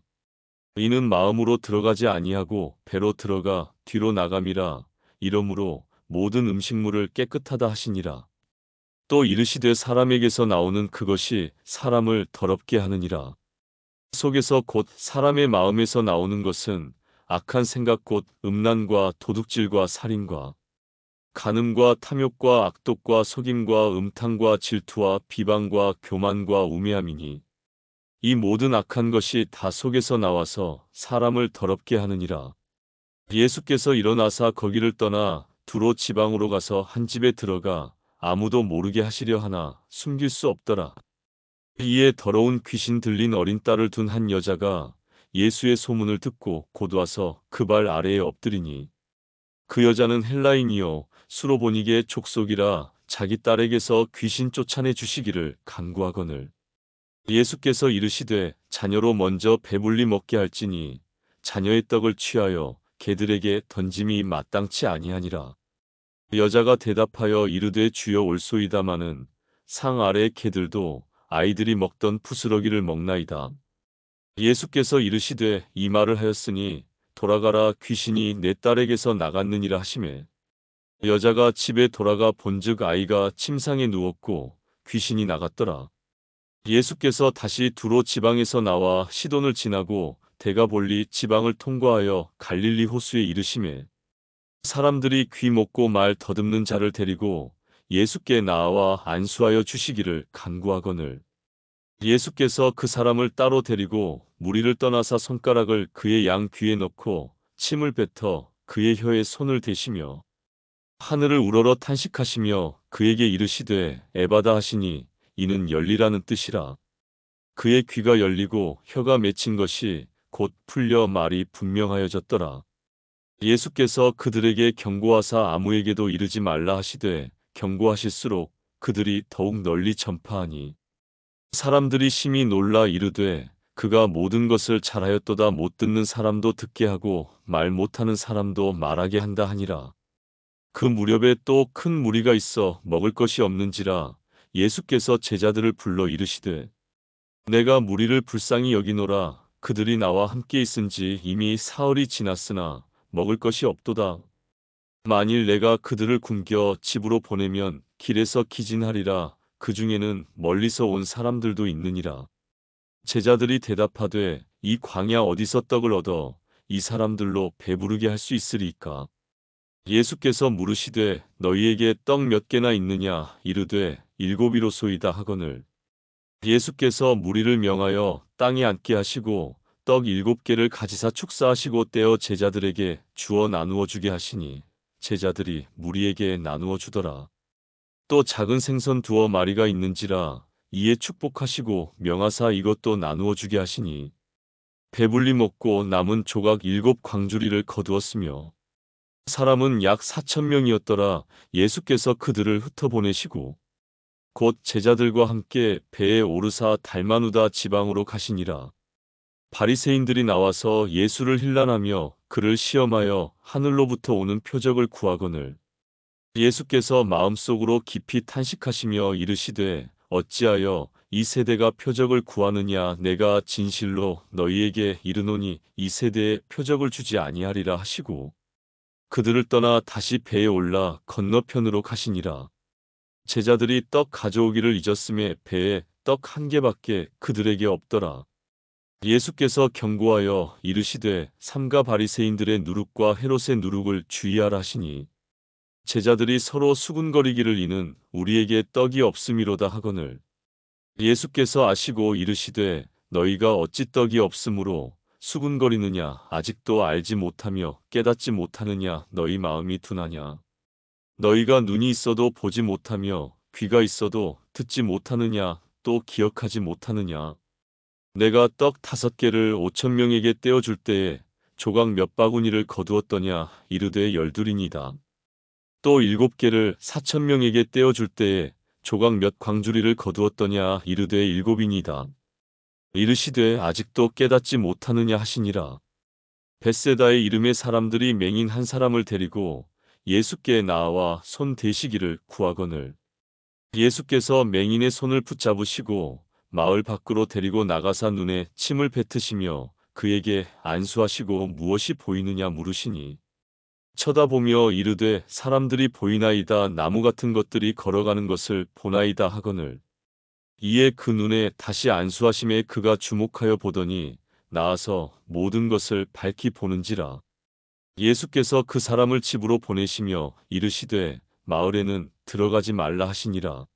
이는 마음으로 들어가지 아니하고 배로 들어가 뒤로 나감이라. 이러므로 모든 음식물을 깨끗하다 하시니라. 또 이르시되 사람에게서 나오는 그것이 사람을 더럽게 하느니라. 속에서 곧 사람의 마음에서 나오는 것은 악한 생각 곧 음란과 도둑질과 살인과 간음과 탐욕과 악독과 속임과 음탕과 질투와 비방과 교만과 우매함이니 이 모든 악한 것이 다 속에서 나와서 사람을 더럽게 하느니라. 예수께서 일어나사 거기를 떠나 두로 지방으로 가서 한 집에 들어가 아무도 모르게 하시려 하나 숨길 수 없더라. 이에 더러운 귀신 들린 어린 딸을 둔 한 여자가 예수의 소문을 듣고 곧 와서 그 발 아래에 엎드리니 그 여자는 헬라인이요 수로보니게의 족속이라 자기 딸에게서 귀신 쫓아내 주시기를 간구하거늘 예수께서 이르시되 자녀로 먼저 배불리 먹게 할지니 자녀의 떡을 취하여 개들에게 던짐이 마땅치 아니하니라. 여자가 대답하여 이르되 주여 올소이다마는 상 아래의 개들도 아이들이 먹던 부스러기를 먹나이다. 예수께서 이르시되 이 말을 하였으니 돌아가라 귀신이 내 딸에게서 나갔느니라 하시매 여자가 집에 돌아가 본즉 아이가 침상에 누웠고 귀신이 나갔더라. 예수께서 다시 두로 지방에서 나와 시돈을 지나고 데가볼리 지방을 통과하여 갈릴리 호수에 이르시매 사람들이 귀 먹고 말 더듬는 자를 데리고 예수께 나와 안수하여 주시기를 간구하거늘 예수께서 그 사람을 따로 데리고 무리를 떠나사 손가락을 그의 양 귀에 넣고 침을 뱉어 그의 혀에 손을 대시며 하늘을 우러러 탄식하시며 그에게 이르시되 에바다 하시니 이는 열리라는 뜻이라. 그의 귀가 열리고 혀가 맺힌 것이 곧 풀려 말이 분명하여졌더라. 예수께서 그들에게 경고하사 아무에게도 이르지 말라 하시되 경고하실수록 그들이 더욱 널리 전파하니 사람들이 심히 놀라 이르되 그가 모든 것을 잘하였도다. 못 듣는 사람도 듣게 하고 말 못하는 사람도 말하게 한다 하니라. 그 무렵에 또 큰 무리가 있어 먹을 것이 없는지라 예수께서 제자들을 불러 이르시되 내가 무리를 불쌍히 여기노라. 그들이 나와 함께 있은지 이미 사흘이 지났으나 먹을 것이 없도다. 만일 내가 그들을 굶겨 집으로 보내면 길에서 기진하리라. 그 중에는 멀리서 온 사람들도 있느니라. 제자들이 대답하되 이 광야 어디서 떡을 얻어 이 사람들로 배부르게 할 수 있으리까? 예수께서 물으시되 너희에게 떡 몇 개나 있느냐? 이르되 일곱이로소이다 하거늘. 예수께서 무리를 명하여 땅에 앉게 하시고 떡 7개를 가지사 축사하시고 떼어 제자들에게 주어 나누어 주게 하시니 제자들이 무리에게 나누어 주더라. 또 작은 생선 2마리가 있는지라 이에 축복하시고 명하사 이것도 나누어 주게 하시니 배불리 먹고 남은 조각 7광주리를 거두었으며 사람은 약 4,000명이었더라. 예수께서 그들을 흩어보내시고 곧 제자들과 함께 배에 오르사 달마누다 지방으로 가시니라. 바리새인들이 나와서 예수를 힐난하며 그를 시험하여 하늘로부터 오는 표적을 구하거늘. 예수께서 마음속으로 깊이 탄식하시며 이르시되 어찌하여 이 세대가 표적을 구하느냐? 내가 진실로 너희에게 이르노니 이 세대에 표적을 주지 아니하리라 하시고 그들을 떠나 다시 배에 올라 건너편으로 가시니라. 제자들이 떡 가져오기를 잊었음에 배에 떡 1개밖에 그들에게 없더라. 예수께서 경고하여 이르시되 삼가 바리새인들의 누룩과 헤롯의 누룩을 주의하라 하시니 제자들이 서로 수군거리기를 이는 우리에게 떡이 없음이로다 하거늘. 예수께서 아시고 이르시되 너희가 어찌 떡이 없으므로 수군거리느냐? 아직도 알지 못하며 깨닫지 못하느냐? 너희 마음이 둔하냐? 너희가 눈이 있어도 보지 못하며 귀가 있어도 듣지 못하느냐? 또 기억하지 못하느냐? 내가 떡 5개를 5,000명에게 떼어줄 때에 조각 몇 바구니를 거두었더냐? 이르되 12이니이다. 또 7개를 4,000명에게 떼어줄 때에 조각 몇 광주리를 거두었더냐? 이르되 7이니이다. 이르시되 아직도 깨닫지 못하느냐 하시니라. 벳세다의 이름의 사람들이 맹인 한 사람을 데리고 예수께 나와 손 대시기를 구하거늘. 예수께서 맹인의 손을 붙잡으시고 마을 밖으로 데리고 나가사 눈에 침을 뱉으시며 그에게 안수하시고 무엇이 보이느냐 물으시니 쳐다보며 이르되 사람들이 보이나이다. 나무 같은 것들이 걸어가는 것을 보나이다 하거늘. 이에 그 눈에 다시 안수하심에 그가 주목하여 보더니 나아서 모든 것을 밝히 보는지라. 예수께서 그 사람을 집으로 보내시며 이르시되 마을에는 들어가지 말라 하시니라.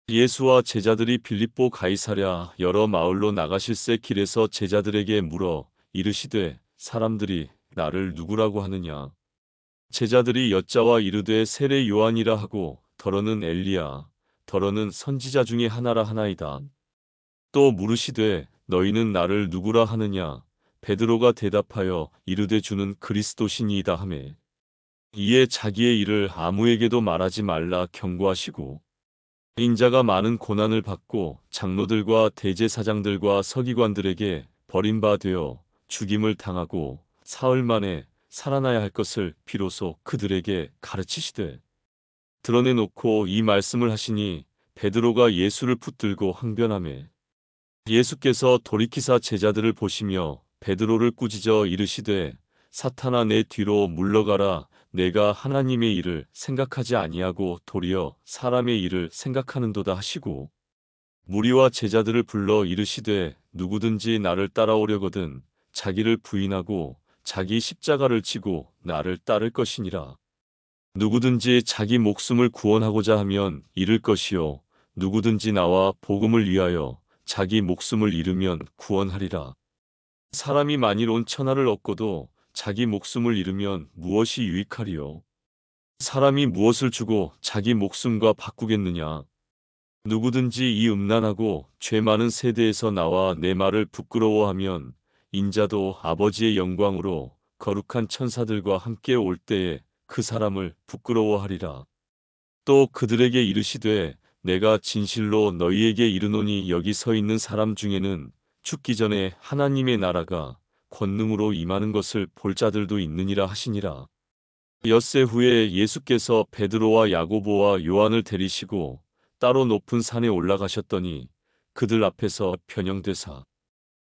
예수와 제자들이 빌립보 가이사랴 여러 마을로 나가실새 길에서 제자들에게 물어 이르시되 사람들이 나를 누구라고 하느냐? 제자들이 여짜와 이르되 세례 요한이라 하고 더러는 엘리야 더러는 선지자 중에 하나라 하나이다. 또 물으시되 너희는 나를 누구라 하느냐? 베드로가 대답하여 이르되 주는 그리스도시니이다 하매 이에 자기의 일을 아무에게도 말하지 말라 경고하시고 인자가 많은 고난을 받고 장로들과 대제사장들과 서기관들에게 버림받아 죽임을 당하고 사흘 만에 살아나야 할 것을 비로소 그들에게 가르치시되 드러내놓고 이 말씀을 하시니 베드로가 예수를 붙들고 항변하매 예수께서 돌이키사 제자들을 보시며 베드로를 꾸짖어 이르시되 사탄아 내 뒤로 물러가라. 내가 하나님의 일을 생각하지 아니하고 도리어 사람의 일을 생각하는도다 하시고 무리와 제자들을 불러 이르시되 누구든지 나를 따라오려거든 자기를 부인하고 자기 십자가를 지고 나를 따를 것이니라. 누구든지 자기 목숨을 구원하고자 하면 잃을 것이요 누구든지 나와 복음을 위하여 자기 목숨을 잃으면 구원하리라. 사람이 만일 온 천하를 얻고도 자기 목숨을 잃으면 무엇이 유익하리요? 사람이 무엇을 주고 자기 목숨과 바꾸겠느냐? 누구든지 이 음란하고 죄 많은 세대에서 나와 내 말을 부끄러워하면 인자도 아버지의 영광으로 거룩한 천사들과 함께 올 때에 그 사람을 부끄러워하리라. 또 그들에게 이르시되 내가 진실로 너희에게 이르노니 여기 서 있는 사람 중에는 죽기 전에 하나님의 나라가 권능으로 임하는 것을 볼 자들도 있느니라 하시니라. 엿새 후에 예수께서 베드로와 야고보와 요한을 데리시고 따로 높은 산에 올라가셨더니 그들 앞에서 변형되사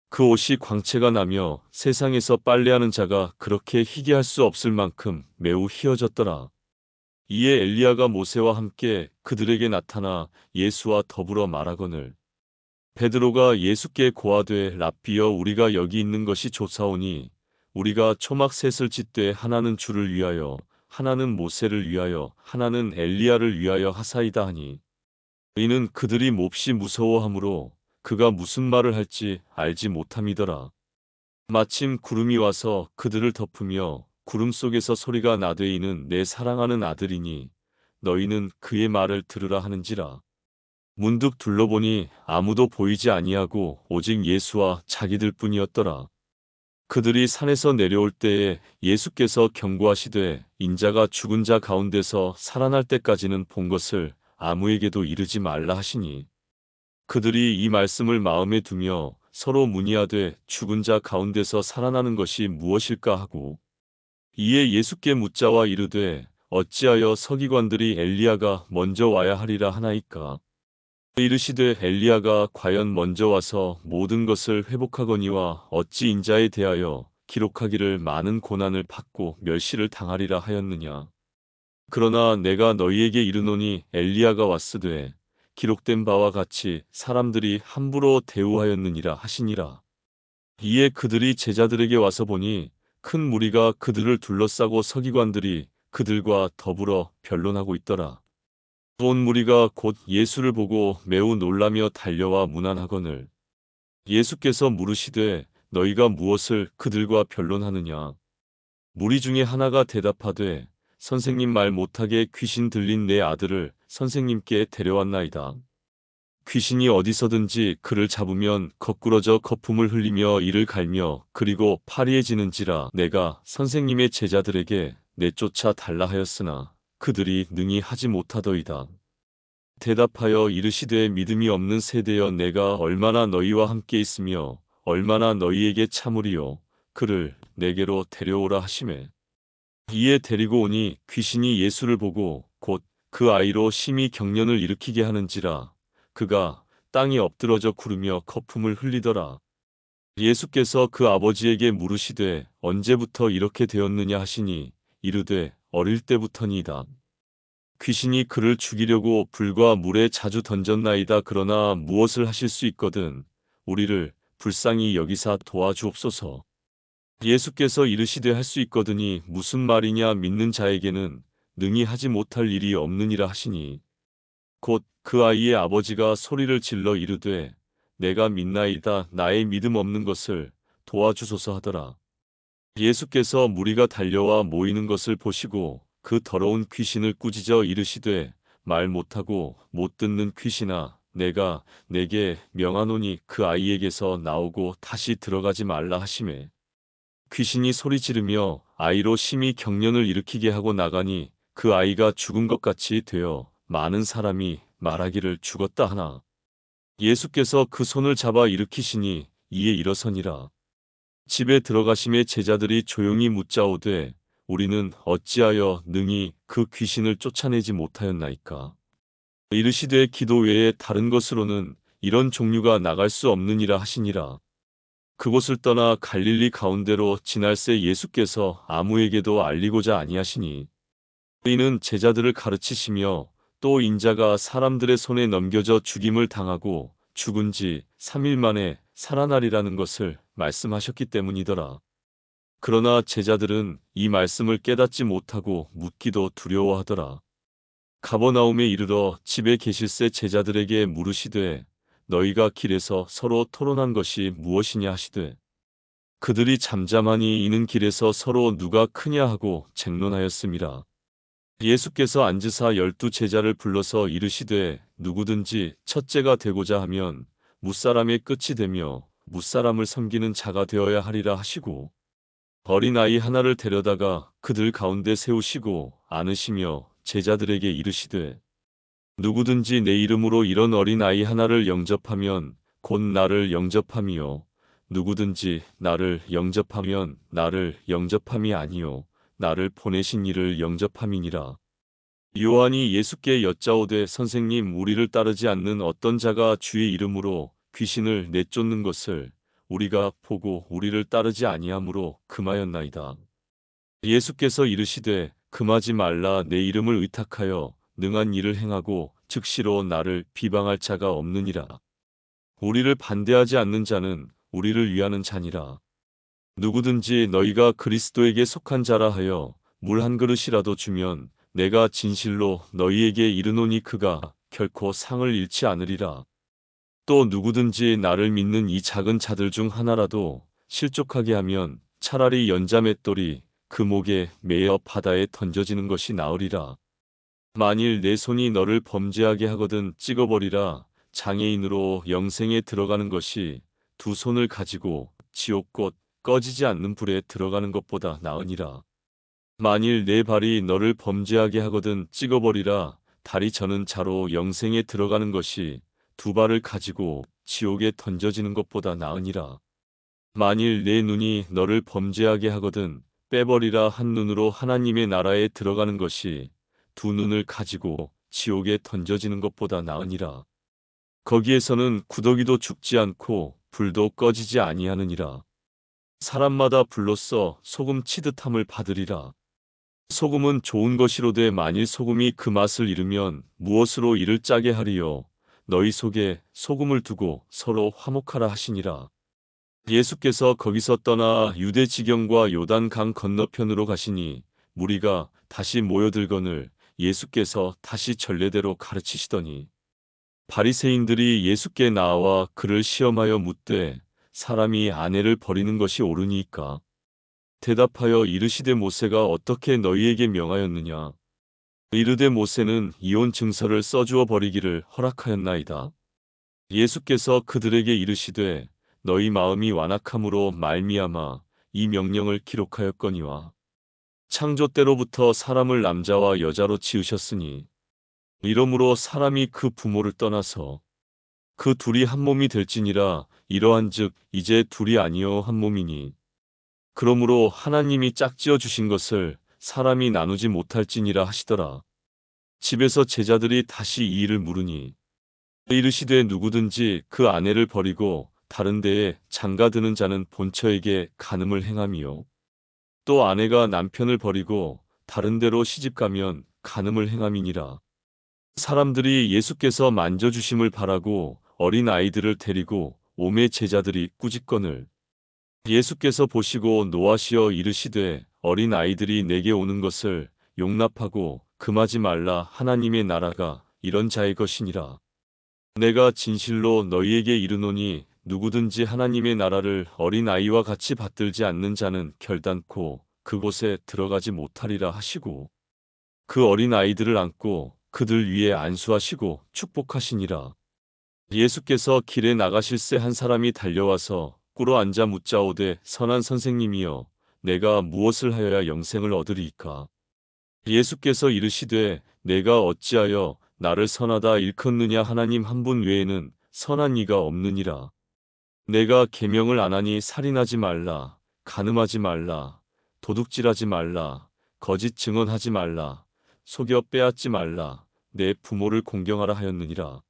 그 옷이 광채가 나며 세상에서 빨래하는 자가 그렇게 희게 할 수 없을 만큼 매우 희어졌더라. 이에 엘리야가 모세와 함께 그들에게 나타나 예수와 더불어 말하거늘 베드로가 예수께 고하되 랍비여 우리가 여기 있는 것이 좋사오니 우리가 초막 셋을 짓되 하나는 주를 위하여 하나는 모세를 위하여 하나는 엘리야를 위하여 하사이다 하니 이는 그들이 몹시 무서워하므로 그가 무슨 말을 할지 알지 못함이더라. 마침 구름이 와서 그들을 덮으며 구름 속에서 소리가 나되 이는 내 사랑하는 아들이니 너희는 그의 말을 들으라 하는지라. 문득 둘러보니 아무도 보이지 아니하고 오직 예수와 자기들 뿐이었더라. 그들이 산에서 내려올 때에 예수께서 경고하시되 인자가 죽은 자 가운데서 살아날 때까지는 본 것을 아무에게도 이르지 말라 하시니 그들이 이 말씀을 마음에 두며 서로 문의하되 죽은 자 가운데서 살아나는 것이 무엇일까 하고 이에 예수께 묻자와 이르되 어찌하여 서기관들이 엘리야가 먼저 와야 하리라 하나이까. 이르시되 엘리야가 과연 먼저 와서 모든 것을 회복하거니와 어찌 인자에 대하여 기록하기를 많은 고난을 받고 멸시를 당하리라 하였느냐. 그러나 내가 너희에게 이르노니 엘리야가 왔으되 기록된 바와 같이 사람들이 함부로 대우하였느니라 하시니라. 이에 그들이 제자들에게 와서 보니 큰 무리가 그들을 둘러싸고 서기관들이 그들과 더불어 변론하고 있더라. 온 무리가 곧 예수를 보고 매우 놀라며 달려와 문안하거늘 예수께서 물으시되 너희가 무엇을 그들과 변론하느냐. 무리 중에 하나가 대답하되 선생님 말 못하게 귀신 들린 내 아들을 선생님께 데려왔나이다. 귀신이 어디서든지 그를 잡으면 거꾸러져 거품을 흘리며 이를 갈며 그리고 파리해지는지라 내가 선생님의 제자들에게 내쫓아 달라 하였으나 그들이 능히 하지 못하더이다. 대답하여 이르시되 믿음이 없는 세대여 내가 얼마나 너희와 함께 있으며 얼마나 너희에게 참으리요. 그를 내게로 데려오라 하시매 이에 데리고 오니 귀신이 예수를 보고 곧 그 아이로 심히 경련을 일으키게 하는지라 그가 땅에 엎드러져 구르며 거품을 흘리더라. 예수께서 그 아버지에게 물으시되 언제부터 이렇게 되었느냐 하시니 이르되 어릴 때부터니이다. 귀신이 그를 죽이려고 불과 물에 자주 던졌나이다. 그러나 무엇을 하실 수 있거든 우리를 불쌍히 여기사 도와주옵소서. 예수께서 이르시되 할 수 있거든이 무슨 말이냐 믿는 자에게는 능히 하지 못할 일이 없느니라 하시니 곧 그 아이의 아버지가 소리를 질러 이르되 내가 믿나이다 나의 믿음 없는 것을 도와주소서 하더라. 예수께서 무리가 달려와 모이는 것을 보시고 그 더러운 귀신을 꾸짖어 이르시되 말 못하고 못 듣는 귀신아 내가 내게 명하노니 그 아이에게서 나오고 다시 들어가지 말라 하시매 귀신이 소리 지르며 아이로 심히 경련을 일으키게 하고 나가니 그 아이가 죽은 것 같이 되어 많은 사람이 말하기를 죽었다 하나 예수께서 그 손을 잡아 일으키시니 이에 일어서니라. 집에 들어가심에 제자들이 조용히 묻자오되 우리는 어찌하여 능히 그 귀신을 쫓아내지 못하였나이까. 이르시되 기도 외에 다른 것으로는 이런 종류가 나갈 수 없느니라 하시니라. 그곳을 떠나 갈릴리 가운데로 지날새 예수께서 아무에게도 알리고자 아니하시니 이는 제자들을 가르치시며 또 인자가 사람들의 손에 넘겨져 죽임을 당하고 죽은 지 3일 만에 살아나리라는 것을 말씀하셨기 때문이더라. 그러나 제자들은 이 말씀을 깨닫지 못하고 묻기도 두려워하더라. 가버나움에 이르러 집에 계실새 제자들에게 물으시되 너희가 길에서 서로 토론한 것이 무엇이냐 하시되 그들이 잠잠하니 이는 길에서 서로 누가 크냐 하고 쟁론하였음이라. 예수께서 앉으사 12 제자를 불러서 이르시되 누구든지 첫째가 되고자 하면 무사람의 끝이 되며 무사람을 섬기는 자가 되어야 하리라 하시고 어린아이 하나를 데려다가 그들 가운데 세우시고 안으시며 제자들에게 이르시되 누구든지 내 이름으로 이런 어린아이 하나를 영접하면 곧 나를 영접함이요. 누구든지 나를 영접하면 나를 영접함이 아니요 나를 보내신 이를 영접함이니라. 요한이 예수께 여짜오되 선생님, 우리를 따르지 않는 어떤 자가 주의 이름으로 귀신을 내쫓는 것을 우리가 보고 우리를 따르지 아니하므로 금하였나이다. 예수께서 이르시되 금하지 말라. 내 이름을 의탁하여 능한 일을 행하고 즉시로 나를 비방할 자가 없느니라. 우리를 반대하지 않는 자는 우리를 위하는 자니라. 누구든지 너희가 그리스도에게 속한 자라 하여 물 한 그릇이라도 주면 내가 진실로 너희에게 이르노니 그가 결코 상을 잃지 않으리라. 또 누구든지 나를 믿는 이 작은 자들 중 하나라도 실족하게 하면 차라리 연자 맷돌이 그 목에 매어 바다에 던져지는 것이 나으리라. 만일 내 손이 너를 범죄하게 하거든 찍어버리라. 장애인으로 영생에 들어가는 것이 두 손을 가지고 지옥 곧 꺼지지 않는 불에 들어가는 것보다 나으니라. 만일 내 발이 너를 범죄하게 하거든 찍어버리라. 다리 저는 자로 영생에 들어가는 것이 두 발을 가지고 지옥에 던져지는 것보다 나으니라. 만일 내 눈이 너를 범죄하게 하거든 빼버리라. 한 눈으로 하나님의 나라에 들어가는 것이 두 눈을 가지고 지옥에 던져지는 것보다 나으니라. 거기에서는 구더기도 죽지 않고 불도 꺼지지 아니하느니라. 사람마다 불로써 소금 치듯함을 받으리라. 소금은 좋은 것이로되 만일 소금이 그 맛을 잃으면 무엇으로 이를 짜게 하리요. 너희 속에 소금을 두고 서로 화목하라 하시니라. 예수께서 거기서 떠나 유대 지경과 요단 강 건너편으로 가시니 무리가 다시 모여들거늘 예수께서 다시 전례대로 가르치시더니 바리새인들이 예수께 나와 그를 시험하여 묻되 사람이 아내를 버리는 것이 옳으니까? 대답하여 이르시되 모세가 어떻게 너희에게 명하였느냐? 이르되 모세는 이혼 증서를 써주어 버리기를 허락하였나이다. 예수께서 그들에게 이르시되 너희 마음이 완악함으로 말미암아 이 명령을 기록하였거니와 창조 때로부터 사람을 남자와 여자로 지으셨으니 이러므로 사람이 그 부모를 떠나서 그 둘이 한 몸이 될지니라. 이러한즉 이제 둘이 아니요 한 몸이니 그러므로 하나님이 짝지어 주신 것을 사람이 나누지 못할지니라 하시더라. 집에서 제자들이 다시 이 일을 물으니 이르시되 누구든지 그 아내를 버리고 다른 데에 장가드는 자는 본처에게 간음을 행함이요 또 아내가 남편을 버리고 다른 데로 시집가면 간음을 행함이니라. 사람들이 예수께서 만져주심을 바라고 어린 아이들을 데리고 오매 제자들이 꾸짖거늘 예수께서 보시고 노하시어 이르시되 어린 아이들이 내게 오는 것을 용납하고 금하지 말라. 하나님의 나라가 이런 자의 것이니라. 내가 진실로 너희에게 이르노니 누구든지 하나님의 나라를 어린 아이와 같이 받들지 않는 자는 결단코 그곳에 들어가지 못하리라 하시고 그 어린 아이들을 안고 그들 위에 안수하시고 축복하시니라. 예수께서 길에 나가실새 한 사람이 달려와서 꿇어 앉아 묻자오되 선한 선생님이여 내가 무엇을 하여야 영생을 얻으리이까? 예수께서 이르시되 내가 어찌하여 나를 선하다 일컫느냐? 하나님 한 분 외에는 선한 이가 없느니라. 내가 계명을 안 하니 살인하지 말라, 간음하지 말라, 도둑질하지 말라, 거짓 증언하지 말라, 속여 빼앗지 말라, 내 부모를 공경하라 하였느니라.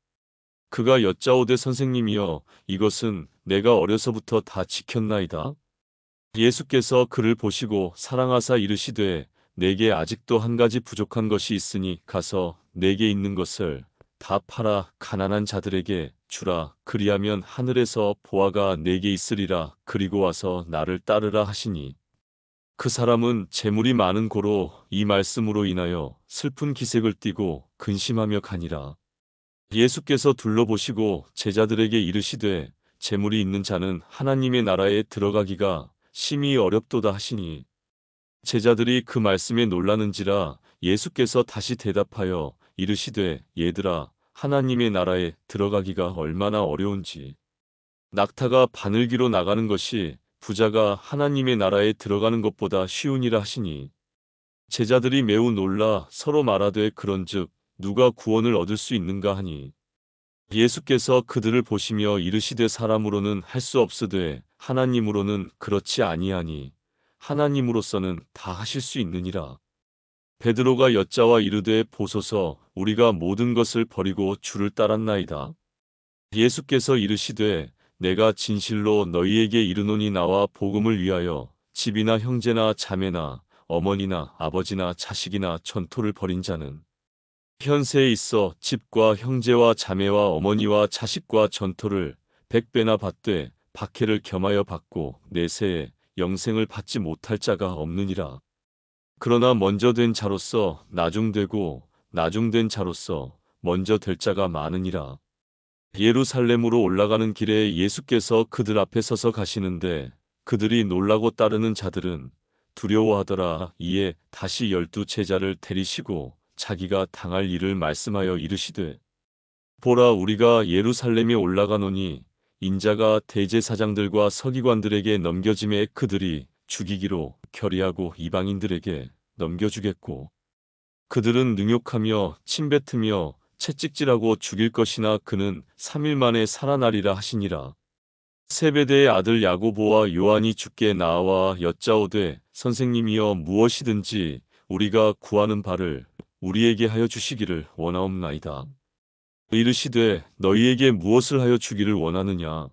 그가 여짜오되 선생님이여 이것은 내가 어려서부터 다 지켰나이다. 예수께서 그를 보시고 사랑하사 이르시되 내게 아직도 한 가지 부족한 것이 있으니 가서 내게 있는 것을 다 팔아 가난한 자들에게 주라. 그리하면 하늘에서 보화가 내게 있으리라. 그리고 와서 나를 따르라 하시니 그 사람은 재물이 많은 고로 이 말씀으로 인하여 슬픈 기색을 띠고 근심하며 가니라. 예수께서 둘러보시고 제자들에게 이르시되 재물이 있는 자는 하나님의 나라에 들어가기가 심히 어렵도다 하시니 제자들이 그 말씀에 놀라는지라. 예수께서 다시 대답하여 이르시되 얘들아 하나님의 나라에 들어가기가 얼마나 어려운지 낙타가 바늘기로 나가는 것이 부자가 하나님의 나라에 들어가는 것보다 쉬우니라 하시니 제자들이 매우 놀라 서로 말하되 그런즉 누가 구원을 얻을 수 있는가 하니 예수께서 그들을 보시며 이르시되 사람으로는 할 수 없으되 하나님으로는 그렇지 아니하니 하나님으로서는 다 하실 수 있느니라. 베드로가 여짜와 이르되 보소서 우리가 모든 것을 버리고 주를 따랐나이다. 예수께서 이르시되 내가 진실로 너희에게 이르노니 나와 복음을 위하여 집이나 형제나 자매나 어머니나 아버지나 자식이나 전토를 벌인 자는 현세에 있어 집과 형제와 자매와 어머니와 자식과 전토를 100배나 받되 박해를 겸하여 받고 내세에 영생을 받지 못할 자가 없느니라. 그러나 먼저 된 자로서 나중되고 나중된 자로서 먼저 될 자가 많으니라. 예루살렘으로 올라가는 길에 예수께서 그들 앞에 서서 가시는데 그들이 놀라고 따르는 자들은 두려워하더라. 이에 다시 12 제자를 데리시고 자기가 당할 일을 말씀하여 이르시되 보라 우리가 예루살렘에 올라가노니 인자가 대제사장들과 서기관들에게 넘겨짐에 그들이 죽이기로 결의하고 이방인들에게 넘겨주겠고 그들은 능욕하며 침뱉으며 채찍질하고 죽일 것이나 그는 3일 만에 살아나리라 하시니라. 세베대의 아들 야고보와 요한이 주께 나와 여짜오되 선생님이여 무엇이든지 우리가 구하는 바를 우리에게 하여 주시기를 원하옵나이다. 이르시되 너희에게 무엇을 하여 주기를 원하느냐.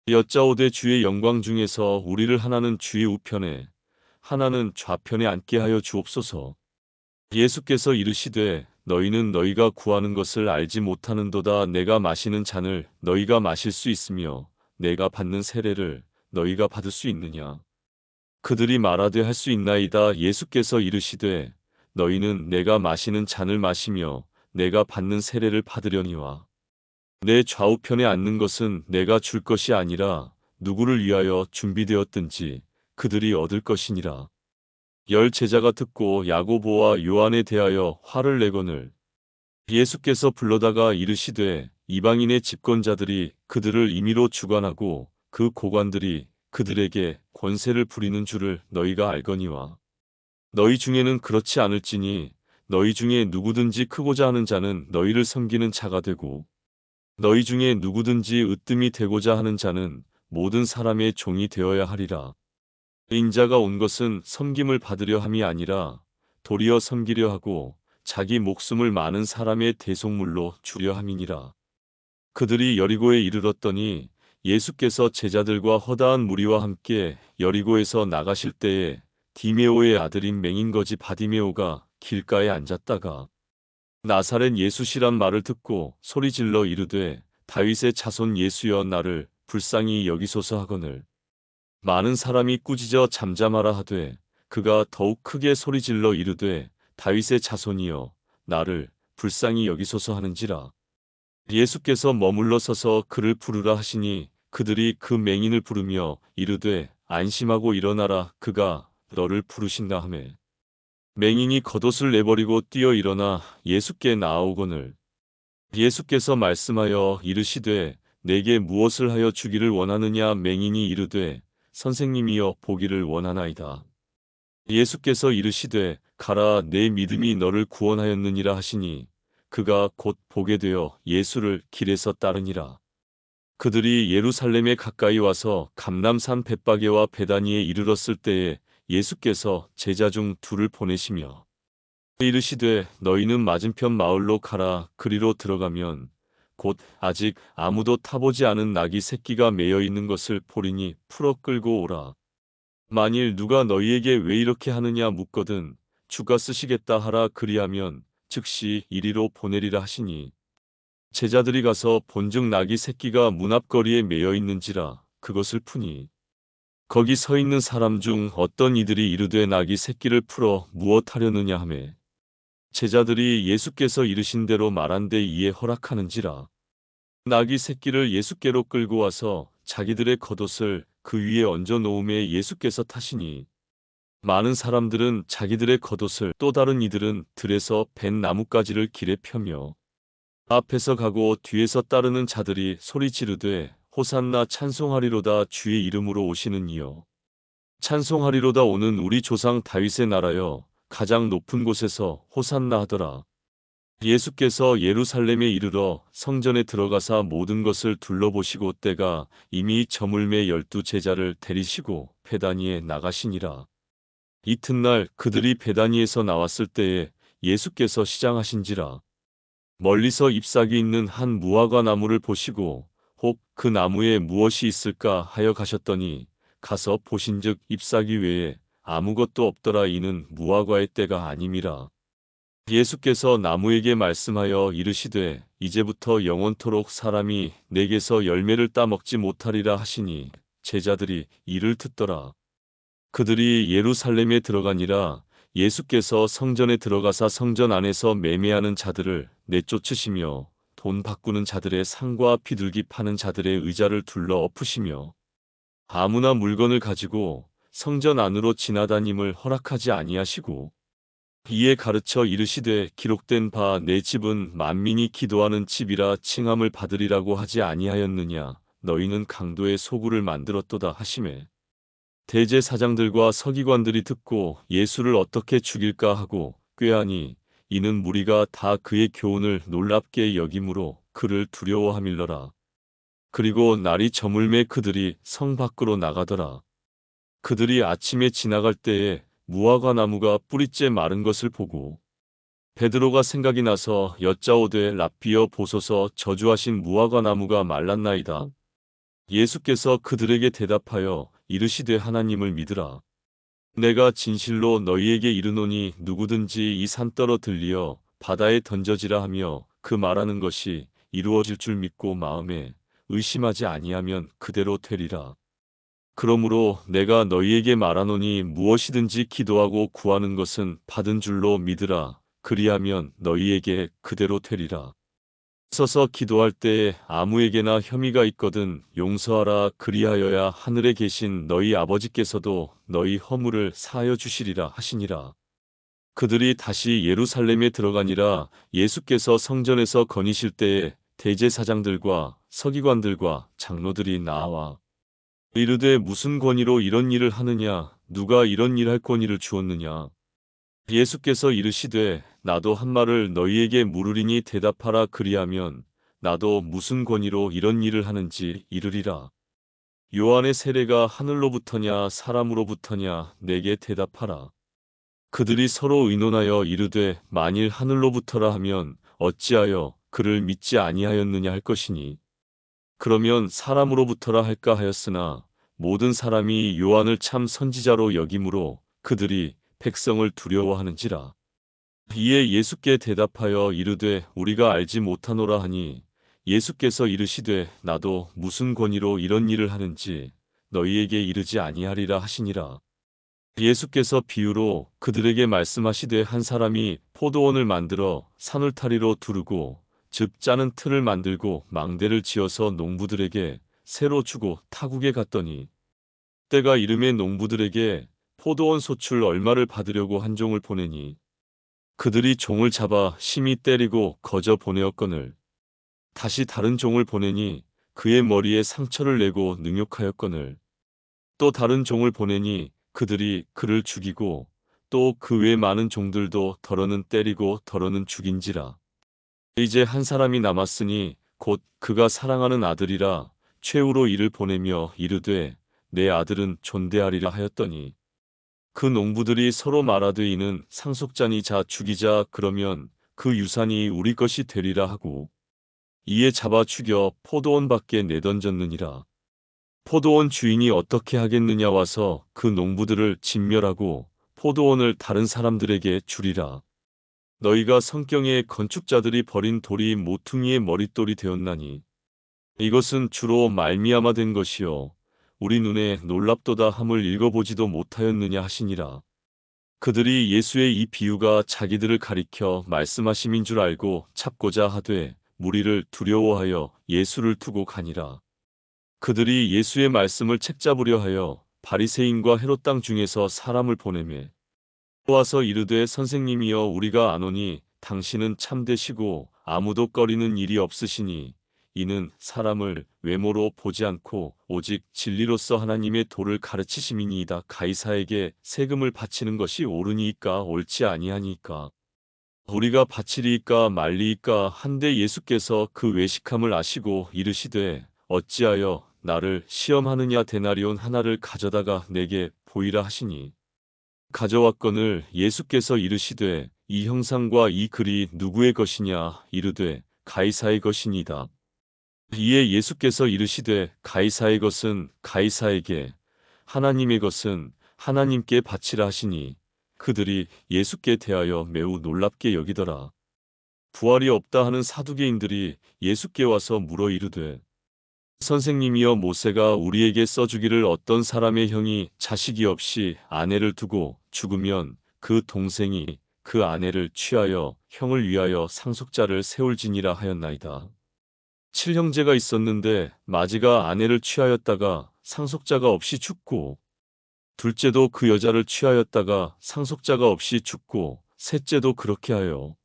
여짜오되 주의 영광 중에서 우리를 하나는 주의 우편에 하나는 좌편에 앉게 하여 주옵소서. 예수께서 이르시되 너희는 너희가 구하는 것을 알지 못하는도다. 내가 마시는 잔을 너희가 마실 수 있으며 내가 받는 세례를 너희가 받을 수 있느냐. 그들이 말하되 할 수 있나이다. 예수께서 이르시되 너희는 내가 마시는 잔을 마시며 내가 받는 세례를 받으려니와 내 좌우편에 앉는 것은 내가 줄 것이 아니라 누구를 위하여 준비되었든지 그들이 얻을 것이니라. 10 제자가 듣고 야고보와 요한에 대하여 화를 내거늘 예수께서 불러다가 이르시되 이방인의 집권자들이 그들을 임의로 주관하고 그 고관들이 그들에게 권세를 부리는 줄을 너희가 알거니와 너희 중에는 그렇지 않을지니 너희 중에 누구든지 크고자 하는 자는 너희를 섬기는 자가 되고 너희 중에 누구든지 으뜸이 되고자 하는 자는 모든 사람의 종이 되어야 하리라. 인자가 온 것은 섬김을 받으려 함이 아니라 도리어 섬기려 하고 자기 목숨을 많은 사람의 대속물로 주려 함이니라. 그들이 여리고에 이르렀더니 예수께서 제자들과 허다한 무리와 함께 여리고에서 나가실 때에 디메오의 아들인 맹인거지 바디메오가 길가에 앉았다가 나사렛 예수시란 말을 듣고 소리질러 이르되 다윗의 자손 예수여 나를 불쌍히 여기소서 하거늘 많은 사람이 꾸짖어 잠잠하라 하되 그가 더욱 크게 소리질러 이르되 다윗의 자손이여 나를 불쌍히 여기소서 하는지라. 예수께서 머물러 서서 그를 부르라 하시니 그들이 그 맹인을 부르며 이르되 안심하고 일어나라 그가 너를 부르신다 하매 맹인이 겉옷을 내버리고 뛰어 일어나 예수께 나아오거늘 예수께서 말씀하여 이르시되 내게 무엇을 하여 주기를 원하느냐. 맹인이 이르되 선생님이여 보기를 원하나이다. 예수께서 이르시되 가라 내 믿음이 너를 구원하였느니라 하시니 그가 곧 보게 되어 예수를 길에서 따르니라. 그들이 예루살렘에 가까이 와서 감람산 벳바게와 베다니에 이르렀을 때에 예수께서 제자 중 2를 보내시며 이르시되 너희는 맞은편 마을로 가라. 그리로 들어가면 곧 아직 아무도 타보지 않은 나귀 새끼가 매여 있는 것을 보리니 풀어 끌고 오라. 만일 누가 너희에게 왜 이렇게 하느냐 묻거든 주가 쓰시겠다 하라. 그리하면 즉시 이리로 보내리라 하시니 제자들이 가서 본즉 나귀 새끼가 문 앞거리에 매여 있는지라 그것을 푸니 거기 서 있는 사람 중 어떤 이들이 이르되 나귀 새끼를 풀어 무엇 하려느냐 하매 제자들이 예수께서 이르신 대로 말한데 이에 허락하는지라. 나귀 새끼를 예수께로 끌고 와서 자기들의 겉옷을 그 위에 얹어 놓음에 예수께서 타시니 많은 사람들은 자기들의 겉옷을 또 다른 이들은 들에서 벤 나뭇가지를 길에 펴며 앞에서 가고 뒤에서 따르는 자들이 소리 지르되 호산나 찬송하리로다 주의 이름으로 오시는 이여 찬송하리로다 오는 우리 조상 다윗의 나라여 가장 높은 곳에서 호산나 하더라. 예수께서 예루살렘에 이르러 성전에 들어가사 모든 것을 둘러보시고 때가 이미 저물매 12제자를 데리시고 베다니에 나가시니라. 이튿날 그들이 베다니에서 나왔을 때에 예수께서 시장하신지라. 멀리서 잎사귀 있는 한 무화과 나무를 보시고 혹 그 나무에 무엇이 있을까 하여 가셨더니 가서 보신즉 잎사귀 외에 아무것도 없더라. 이는 무화과의 때가 아님이라. 예수께서 나무에게 말씀하여 이르시되 이제부터 영원토록 사람이 내게서 열매를 따먹지 못하리라 하시니 제자들이 이를 듣더라. 그들이 예루살렘에 들어가니라. 예수께서 성전에 들어가사 성전 안에서 매매하는 자들을 내쫓으시며 돈 바꾸는 자들의 상과 비둘기 파는 자들의 의자를 둘러 엎으시며 아무나 물건을 가지고 성전 안으로 지나다님을 허락하지 아니하시고 이에 가르쳐 이르시되 기록된 바 내 집은 만민이 기도하는 집이라 칭함을 받으리라고 하지 아니하였느냐. 너희는 강도의 소굴을 만들었도다 하시매 대제사장들과 서기관들이 듣고 예수를 어떻게 죽일까 하고 꾀하니 이는 무리가 다 그의 교훈을 놀랍게 여김으로 그를 두려워함일러라. 그리고 날이 저물매 그들이 성 밖으로 나가더라. 그들이 아침에 지나갈 때에 무화과 나무가 뿌리째 마른 것을 보고 베드로가 생각이 나서 여짜오되 랍비여 보소서 저주하신 무화과 나무가 말랐나이다. 예수께서 그들에게 대답하여 이르시되 하나님을 믿으라. 내가 진실로 너희에게 이르노니 누구든지 이 산더러 들리어 바다에 던져지라 하며 그 말하는 것이 이루어질 줄 믿고 마음에 의심하지 아니하면 그대로 되리라. 그러므로 내가 너희에게 말하노니 무엇이든지 기도하고 구하는 것은 받은 줄로 믿으라. 그리하면 너희에게 그대로 되리라. 서서 기도할 때에 아무에게나 혐의가 있거든 용서하라. 그리하여야 하늘에 계신 너희 아버지께서도 너희 허물을 사하여 주시리라 하시니라. 그들이 다시 예루살렘에 들어가니라. 예수께서 성전에서 거니실 때에 대제사장들과 서기관들과 장로들이 나와 이르되 무슨 권위로 이런 일을 하느냐. 누가 이런 일할 권위를 주었느냐. 예수께서 이르시되 나도 한 말을 너희에게 물으리니 대답하라. 그리하면 나도 무슨 권위로 이런 일을 하는지 이르리라. 요한의 세례가 하늘로부터냐 사람으로부터냐. 내게 대답하라. 그들이 서로 의논하여 이르되 만일 하늘로부터라 하면 어찌하여 그를 믿지 아니하였느냐 할 것이니 그러면 사람으로부터라 할까 하였으나 모든 사람이 요한을 참 선지자로 여김으로 그들이 백성을 두려워하는지라. 이에 예수께 대답하여 이르되 우리가 알지 못하노라 하니 예수께서 이르시되 나도 무슨 권위로 이런 일을 하는지 너희에게 이르지 아니하리라 하시니라. 예수께서 비유로 그들에게 말씀하시되 한 사람이 포도원을 만들어 산울타리로 두르고 즉 짜는 틀을 만들고 망대를 지어서 농부들에게 새로 주고 타국에 갔더니 때가 이름에 농부들에게 포도원 소출 얼마를 받으려고 한 종을 보내니 그들이 종을 잡아 심히 때리고 거저 보내었거늘 다시 다른 종을 보내니 그의 머리에 상처를 내고 능욕하였거늘 또 다른 종을 보내니 그들이 그를 죽이고 또 그 외 많은 종들도 더러는 때리고 더러는 죽인지라. 이제 한 사람이 남았으니 곧 그가 사랑하는 아들이라 최후로 이를 보내며 이르되 내 아들은 존대하리라 하였더니 그 농부들이 서로 말하되 이는 상속자니 자 죽이자. 그러면 그 유산이 우리 것이 되리라 하고 이에 잡아 죽여 포도원 밖에 내던졌느니라. 포도원 주인이 어떻게 하겠느냐. 와서 그 농부들을 진멸하고 포도원을 다른 사람들에게 주리라. 너희가 성경에 건축자들이 버린 돌이 모퉁이의 머릿돌이 되었나니 이것은 주로 말미암아 된 것이요 우리 눈에 놀랍도다 함을 읽어보지도 못하였느냐 하시니라. 그들이 예수의 이 비유가 자기들을 가리켜 말씀하심인 줄 알고 찾고자 하되 무리를 두려워하여 예수를 두고 가니라. 그들이 예수의 말씀을 책잡으려 하여 바리새인과 헤롯 땅 중에서 사람을 보내매 와서 이르되 선생님이여 우리가 아노니 당신은 참되시고 아무도 꺼리는 일이 없으시니 이는 사람을 외모로 보지 않고 오직 진리로서 하나님의 도를 가르치심이니이다. 가이사에게 세금을 바치는 것이 옳으니이까 옳지 아니하니이까. 우리가 바치리이까 말리이까 한데 예수께서 그 외식함을 아시고 이르시되 어찌하여 나를 시험하느냐 데나리온 하나를 가져다가 내게 보이라 하시니 가져왔거늘 예수께서 이르시되 이 형상과 이 글이 누구의 것이냐 이르되 가이사의 것이니이다. 이에 예수께서 이르시되 가이사의 것은 가이사에게 하나님의 것은 하나님께 바치라 하시니 그들이 예수께 대하여 매우 놀랍게 여기더라. 부활이 없다 하는 사두개인들이 예수께 와서 물어 이르되 선생님이여 모세가 우리에게 써주기를 어떤 사람의 형이 자식이 없이 아내를 두고 죽으면 그 동생이 그 아내를 취하여 형을 위하여 상속자를 세울지니라 하였나이다. 칠형제가 있었는데 마지가 아내를 취하였다가 상속자가 없이 죽고 둘째도 그 여자를 취하였다가 상속자가 없이 죽고 셋째도 그렇게 하여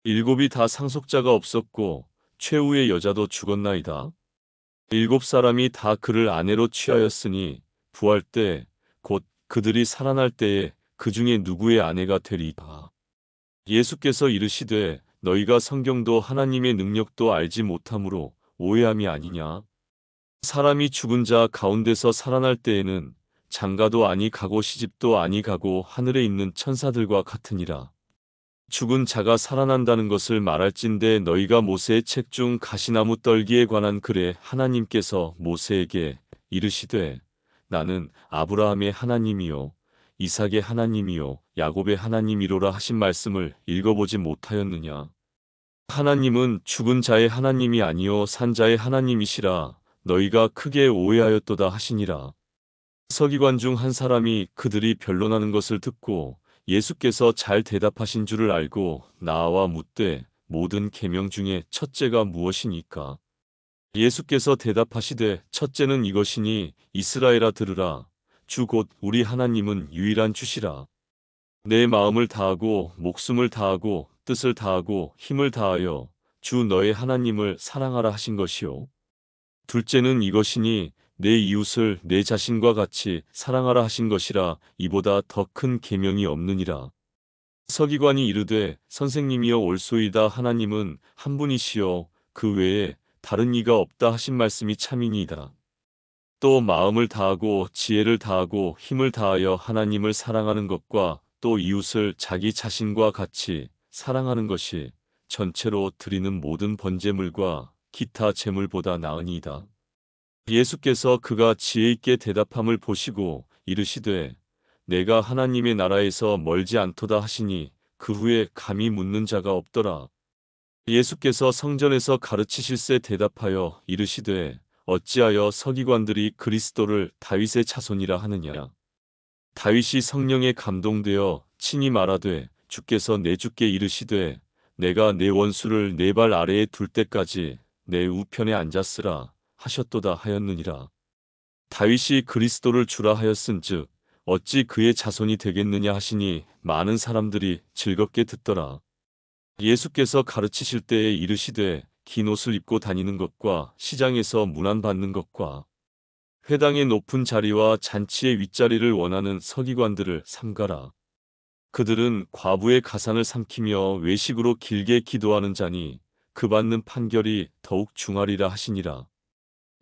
일곱이 다 상속자가 없었고 최후의 여자도 죽었나이다. 일곱 사람이 다 그를 아내로 취하였으니 부활 때 곧 그들이 살아날 때에 그 중에 누구의 아내가 되리까. 예수께서 이르시되 너희가 성경도 하나님의 능력도 알지 못함으로 오해함이 아니냐. 사람이 죽은 자 가운데서 살아날 때에는 장가도 아니 가고 시집도 아니 가고 하늘에 있는 천사들과 같으니라. 죽은 자가 살아난다는 것을 말할진대 너희가 모세의 책 중 가시나무 떨기에 관한 글에 하나님께서 모세에게 이르시되 나는 아브라함의 하나님이요 이삭의 하나님이요 야곱의 하나님이로라 하신 말씀을 읽어보지 못하였느냐. 하나님은 죽은 자의 하나님이 아니요 산 자의 하나님이시라 너희가 크게 오해하였도다 하시니라. 서기관 중 한 사람이 그들이 변론하는 것을 듣고 예수께서 잘 대답하신 줄을 알고 나와 묻되 모든 계명 중에 첫째가 무엇이니까? 예수께서 대답하시되 첫째는 이것이니 이스라엘아 들으라. 주 곧 우리 하나님은 유일한 주시라. 내 마음을 다하고 목숨을 다하고 뜻을 다하고 힘을 다하여 주 너의 하나님을 사랑하라 하신 것이요. 둘째는 이것이니 내 이웃을 내 자신과 같이 사랑하라 하신 것이라. 이보다 더 큰 계명이 없느니라. 서기관이 이르되 선생님이여 옳소이다. 하나님은 한 분이시요 그 외에 다른 이가 없다 하신 말씀이 참이니이다. 또 마음을 다하고 지혜를 다하고 힘을 다하여 하나님을 사랑하는 것과 또 이웃을 자기 자신과 같이 사랑하는 것이 전체로 드리는 모든 번제물과 기타 제물보다 나으니이다. 예수께서 그가 지혜 있게 대답함을 보시고 이르시되 내가 하나님의 나라에서 멀지 않도다 하시니 그 후에 감히 묻는 자가 없더라. 예수께서 성전에서 가르치실세 대답하여 이르시되 어찌하여 서기관들이 그리스도를 다윗의 자손이라 하느냐. 다윗이 성령에 감동되어 친히 말하되 주께서 내 주께 이르시되 내가 내 원수를 내 발 아래에 둘 때까지 내 우편에 앉았으라 하셨도다 하였느니라. 다윗이 그리스도를 주라 하였은즉 어찌 그의 자손이 되겠느냐 하시니 많은 사람들이 즐겁게 듣더라. 예수께서 가르치실 때에 이르시되 긴 옷을 입고 다니는 것과 시장에서 문안받는 것과 회당의 높은 자리와 잔치의 윗자리를 원하는 서기관들을 삼가라. 그들은 과부의 가산을 삼키며 외식으로 길게 기도하는 자니 그 받는 판결이 더욱 중하리라 하시니라.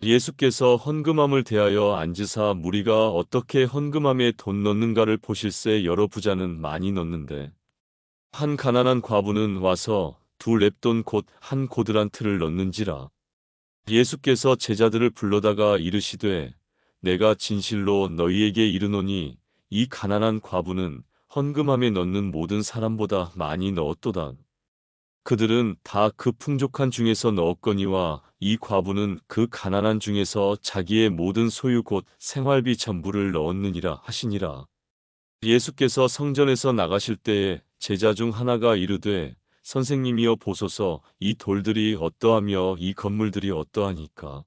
예수께서 헌금함을 대하여 앉으사 무리가 어떻게 헌금함에 돈 넣는가를 보실세. 여러 부자는 많이 넣는데 한 가난한 과부는 와서 두 렙돈 곧 한 고드란트를 넣는지라. 예수께서 제자들을 불러다가 이르시되 내가 진실로 너희에게 이르노니 이 가난한 과부는 헌금함에 넣는 모든 사람보다 많이 넣었도다. 그들은 다 그 풍족한 중에서 넣었거니와 이 과부는 그 가난한 중에서 자기의 모든 소유 곧 생활비 전부를 넣었느니라 하시니라. 예수께서 성전에서 나가실 때에 제자 중 하나가 이르되 선생님이여 보소서 이 돌들이 어떠하며 이 건물들이 어떠하니까.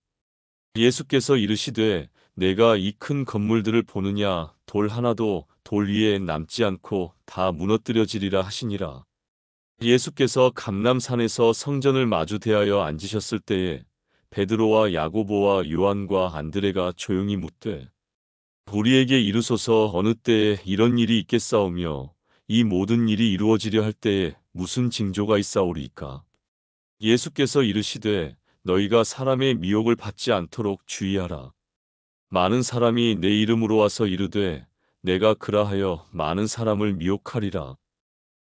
예수께서 이르시되 내가 이 큰 건물들을 보느냐. 돌 하나도 돌 위에 남지 않고 다 무너뜨려지리라 하시니라. 예수께서 감람산에서 성전을 마주 대하여 앉으셨을 때에 베드로와 야고보와 요한과 안드레가 조용히 묻되 우리에게 이르소서 어느 때에 이런 일이 있겠사오며 이 모든 일이 이루어지려 할 때에 무슨 징조가 있사오리이까? 예수께서 이르시되 너희가 사람의 미혹을 받지 않도록 주의하라. 많은 사람이 내 이름으로 와서 이르되 내가 그라하여 많은 사람을 미혹하리라.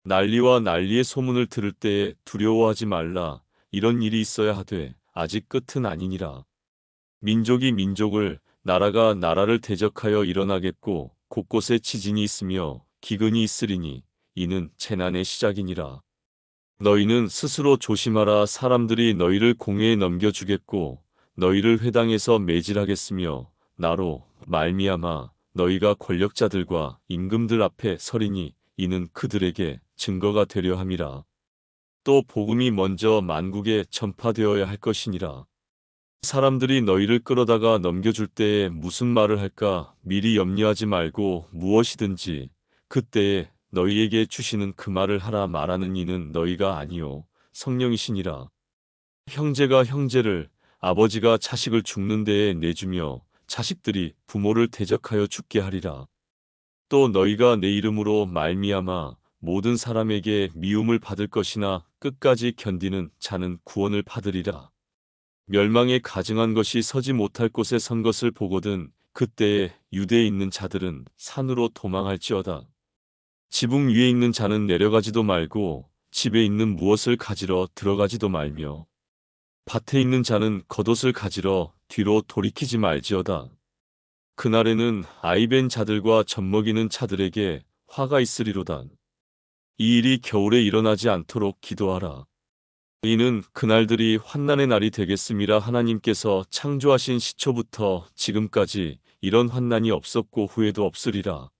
난리와 난리의 소문을 들을 때에 두려워하지 말라. 이런 일이 있어야 하되 아직 끝은 아니니라. 민족이 민족을, 나라가 나라를 대적하여 일어나겠고 곳곳에 지진이 있으며 기근이 있으리니 이는 재난의 시작이니라. 너희는 스스로 조심하라. 사람들이 너희를 공회에 넘겨주겠고 너희를 회당에서 매질하겠으며 나로 말미암아 너희가 권력자들과 임금들 앞에 서리니 이는 그들에게 증거가 되려 함이라. 또 복음이 먼저 만국에 전파되어야 할 것이니라. 사람들이 너희를 끌어다가 넘겨줄 때에 무슨 말을 할까 미리 염려하지 말고 무엇이든지 그때에 너희에게 주시는 그 말을 하라. 말하는 이는 너희가 아니요 성령이시니라. 형제가 형제를, 아버지가 자식을 죽는 데에 내주며 자식들이 부모를 대적하여 죽게 하리라. 또 너희가 내 이름으로 말미암아 모든 사람에게 미움을 받을 것이나 끝까지 견디는 자는 구원을 받으리라. 멸망에 가증한 것이 서지 못할 곳에 선 것을 보거든 그때에 유대에 있는 자들은 산으로 도망할지어다. 지붕 위에 있는 자는 내려가지도 말고 집에 있는 무엇을 가지러 들어가지도 말며 밭에 있는 자는 겉옷을 가지러 뒤로 돌이키지 말지어다. 그날에는 아이벤 자들과 젖먹이는 자들에게 화가 있으리로다. 이 일이 겨울에 일어나지 않도록 기도하라. 이는 그날들이 환난의 날이 되겠음이라. 하나님께서 창조하신 시초부터 지금까지 이런 환난이 없었고 후에도 없으리라.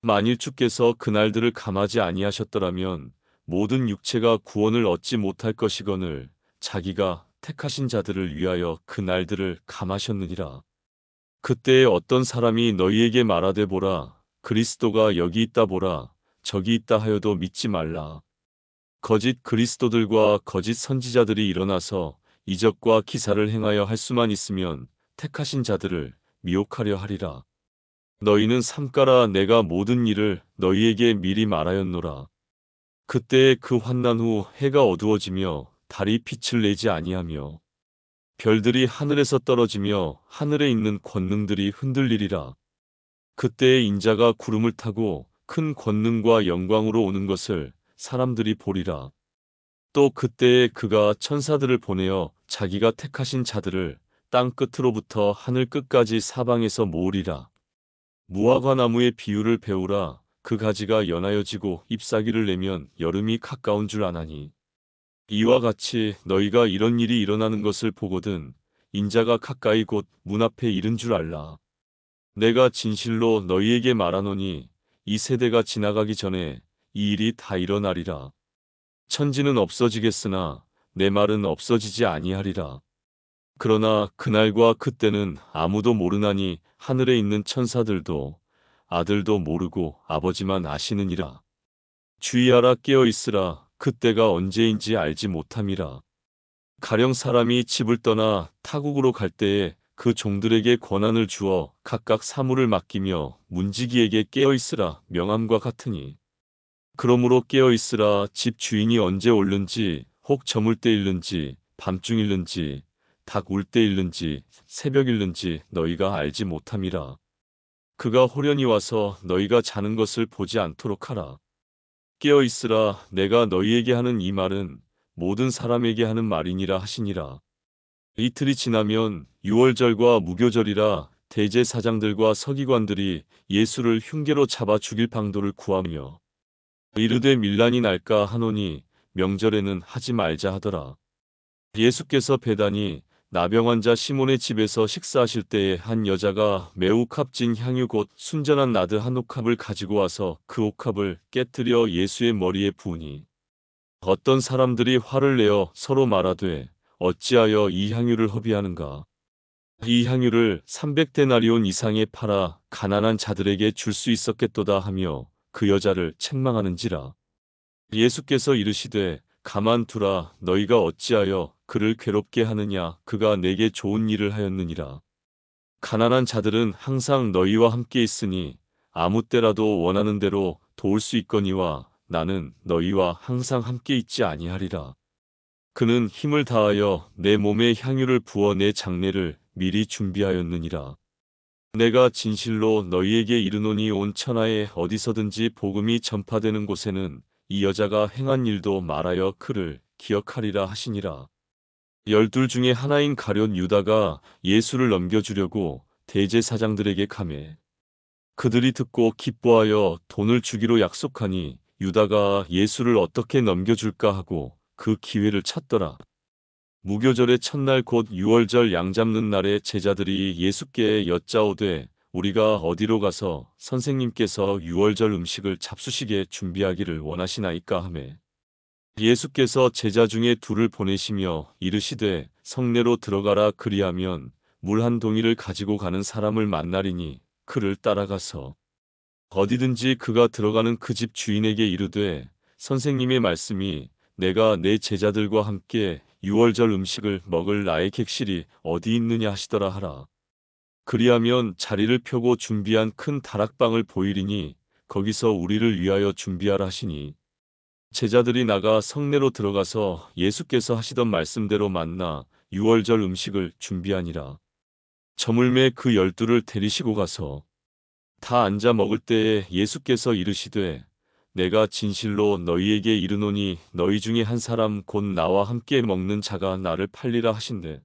만일 주께서 그날들을 감하지 아니하셨더라면 모든 육체가 구원을 얻지 못할 것이거늘 자기가 택하신 자들을 위하여 그날들을 감하셨느니라. 그때에 어떤 사람이 너희에게 말하되 보라, 그리스도가 여기 있다 보라, 저기 있다 하여도 믿지 말라. 거짓 그리스도들과 거짓 선지자들이 일어나서 이적과 기사를 행하여 할 수만 있으면 택하신 자들을 미혹하려 하리라. 너희는 삼가라. 내가 모든 일을 너희에게 미리 말하였노라. 그때에 그 환난 후 해가 어두워지며 달이 빛을 내지 아니하며 별들이 하늘에서 떨어지며 하늘에 있는 권능들이 흔들리리라. 그때에 인자가 구름을 타고 큰 권능과 영광으로 오는 것을 사람들이 보리라. 또 그때에 그가 천사들을 보내어 자기가 택하신 자들을 땅 끝으로부터 하늘 끝까지 사방에서 모으리라. 무화과 나무의 비유를 배우라. 그 가지가 연하여지고 잎사귀를 내면 여름이 가까운 줄 아나니 이와 같이 너희가 이런 일이 일어나는 것을 보거든 인자가 가까이 곧 문 앞에 이른 줄 알라. 내가 진실로 너희에게 말하노니 이 세대가 지나가기 전에 이 일이 다 일어나리라. 천지는 없어지겠으나 내 말은 없어지지 아니하리라. 그러나 그날과 그때는 아무도 모르나니 하늘에 있는 천사들도 아들도 모르고 아버지만 아시느니라. 주의하라. 깨어 있으라. 그때가 언제인지 알지 못함이라. 가령 사람이 집을 떠나 타국으로 갈 때에 그 종들에게 권한을 주어 각각 사물을 맡기며 문지기에게 깨어 있으라 명함과 같으니 그러므로 깨어 있으라. 집 주인이 언제 올는지 혹 저물 때 일는지 밤중 일는지 닭 울 때 일는지 새벽 일는지 너희가 알지 못함이라. 그가 호련히 와서 너희가 자는 것을 보지 않도록 하라. 깨어 있으라. 내가 너희에게 하는 이 말은 모든 사람에게 하는 말이니라 하시니라. 이틀이 지나면 유월절과 무교절이라 대제사장들과 서기관들이 예수를 흉계로 잡아 죽일 방도를 구하며 이르되 밀란이 날까 하노니 명절에는 하지 말자 하더라. 예수께서 베다니 나병 환자 시몬의 집에서 식사하실 때에 한 여자가 매우 값진 향유 곧 순전한 나드 한 옥합을 가지고 와서 그 옥합을 깨뜨려 예수의 머리에 부으니 어떤 사람들이 화를 내어 서로 말하되 어찌하여 이 향유를 허비하는가. 이 향유를 300데나리온 이상에 팔아 가난한 자들에게 줄 수 있었겠도다 하며 그 여자를 책망하는지라. 예수께서 이르시되 가만두라. 너희가 어찌하여 그를 괴롭게 하느냐. 그가 내게 좋은 일을 하였느니라. 가난한 자들은 항상 너희와 함께 있으니 아무 때라도 원하는 대로 도울 수 있거니와 나는 너희와 항상 함께 있지 아니하리라. 그는 힘을 다하여 내 몸에 향유를 부어 내 장례를 미리 준비하였느니라. 내가 진실로 너희에게 이르노니 온 천하에 어디서든지 복음이 전파되는 곳에는 이 여자가 행한 일도 말하여 그를 기억하리라 하시니라. 12 중에 하나인 가룟 유다가 예수를 넘겨주려고 대제사장들에게 가매 그들이 듣고 기뻐하여 돈을 주기로 약속하니 유다가 예수를 어떻게 넘겨줄까 하고 그 기회를 찾더라. 무교절의 첫날 곧 유월절 양 잡는 날에 제자들이 예수께 여짜오되 우리가 어디로 가서 선생님께서 유월절 음식을 잡수시게 준비하기를 원하시나이까 하매 예수께서 제자 중에 둘을 보내시며 이르시되 성내로 들어가라 그리하면 물 한 동이를 가지고 가는 사람을 만나리니 그를 따라가서 어디든지 그가 들어가는 그 집 주인에게 이르되 선생님의 말씀이 내가 내 제자들과 함께 유월절 음식을 먹을 나의 객실이 어디 있느냐 하시더라 하라. 그리하면 자리를 펴고 준비한 큰 다락방을 보이리니 거기서 우리를 위하여 준비하라 하시니 제자들이 나가 성내로 들어가서 예수께서 하시던 말씀대로 만나 유월절 음식을 준비하니라. 저물매 그 12를 데리시고 가서 다 앉아 먹을 때에 예수께서 이르시되 내가 진실로 너희에게 이르노니 너희 중에 한 사람 곧 나와 함께 먹는 자가 나를 팔리라 하신대.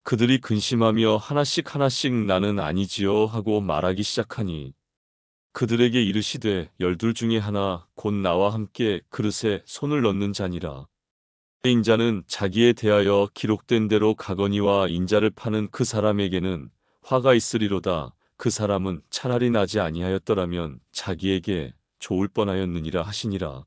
그들이 근심하며 하나씩 하나씩 나는 아니지요 하고 말하기 시작하니 그들에게 이르시되 12 중에 하나 곧 나와 함께 그릇에 손을 넣는 자니라. 인자는 자기에 대하여 기록된 대로 가거니와 인자를 파는 그 사람에게는 화가 있으리로다. 그 사람은 차라리 나지 아니하였더라면 자기에게 좋을 뻔하였느니라 하시니라.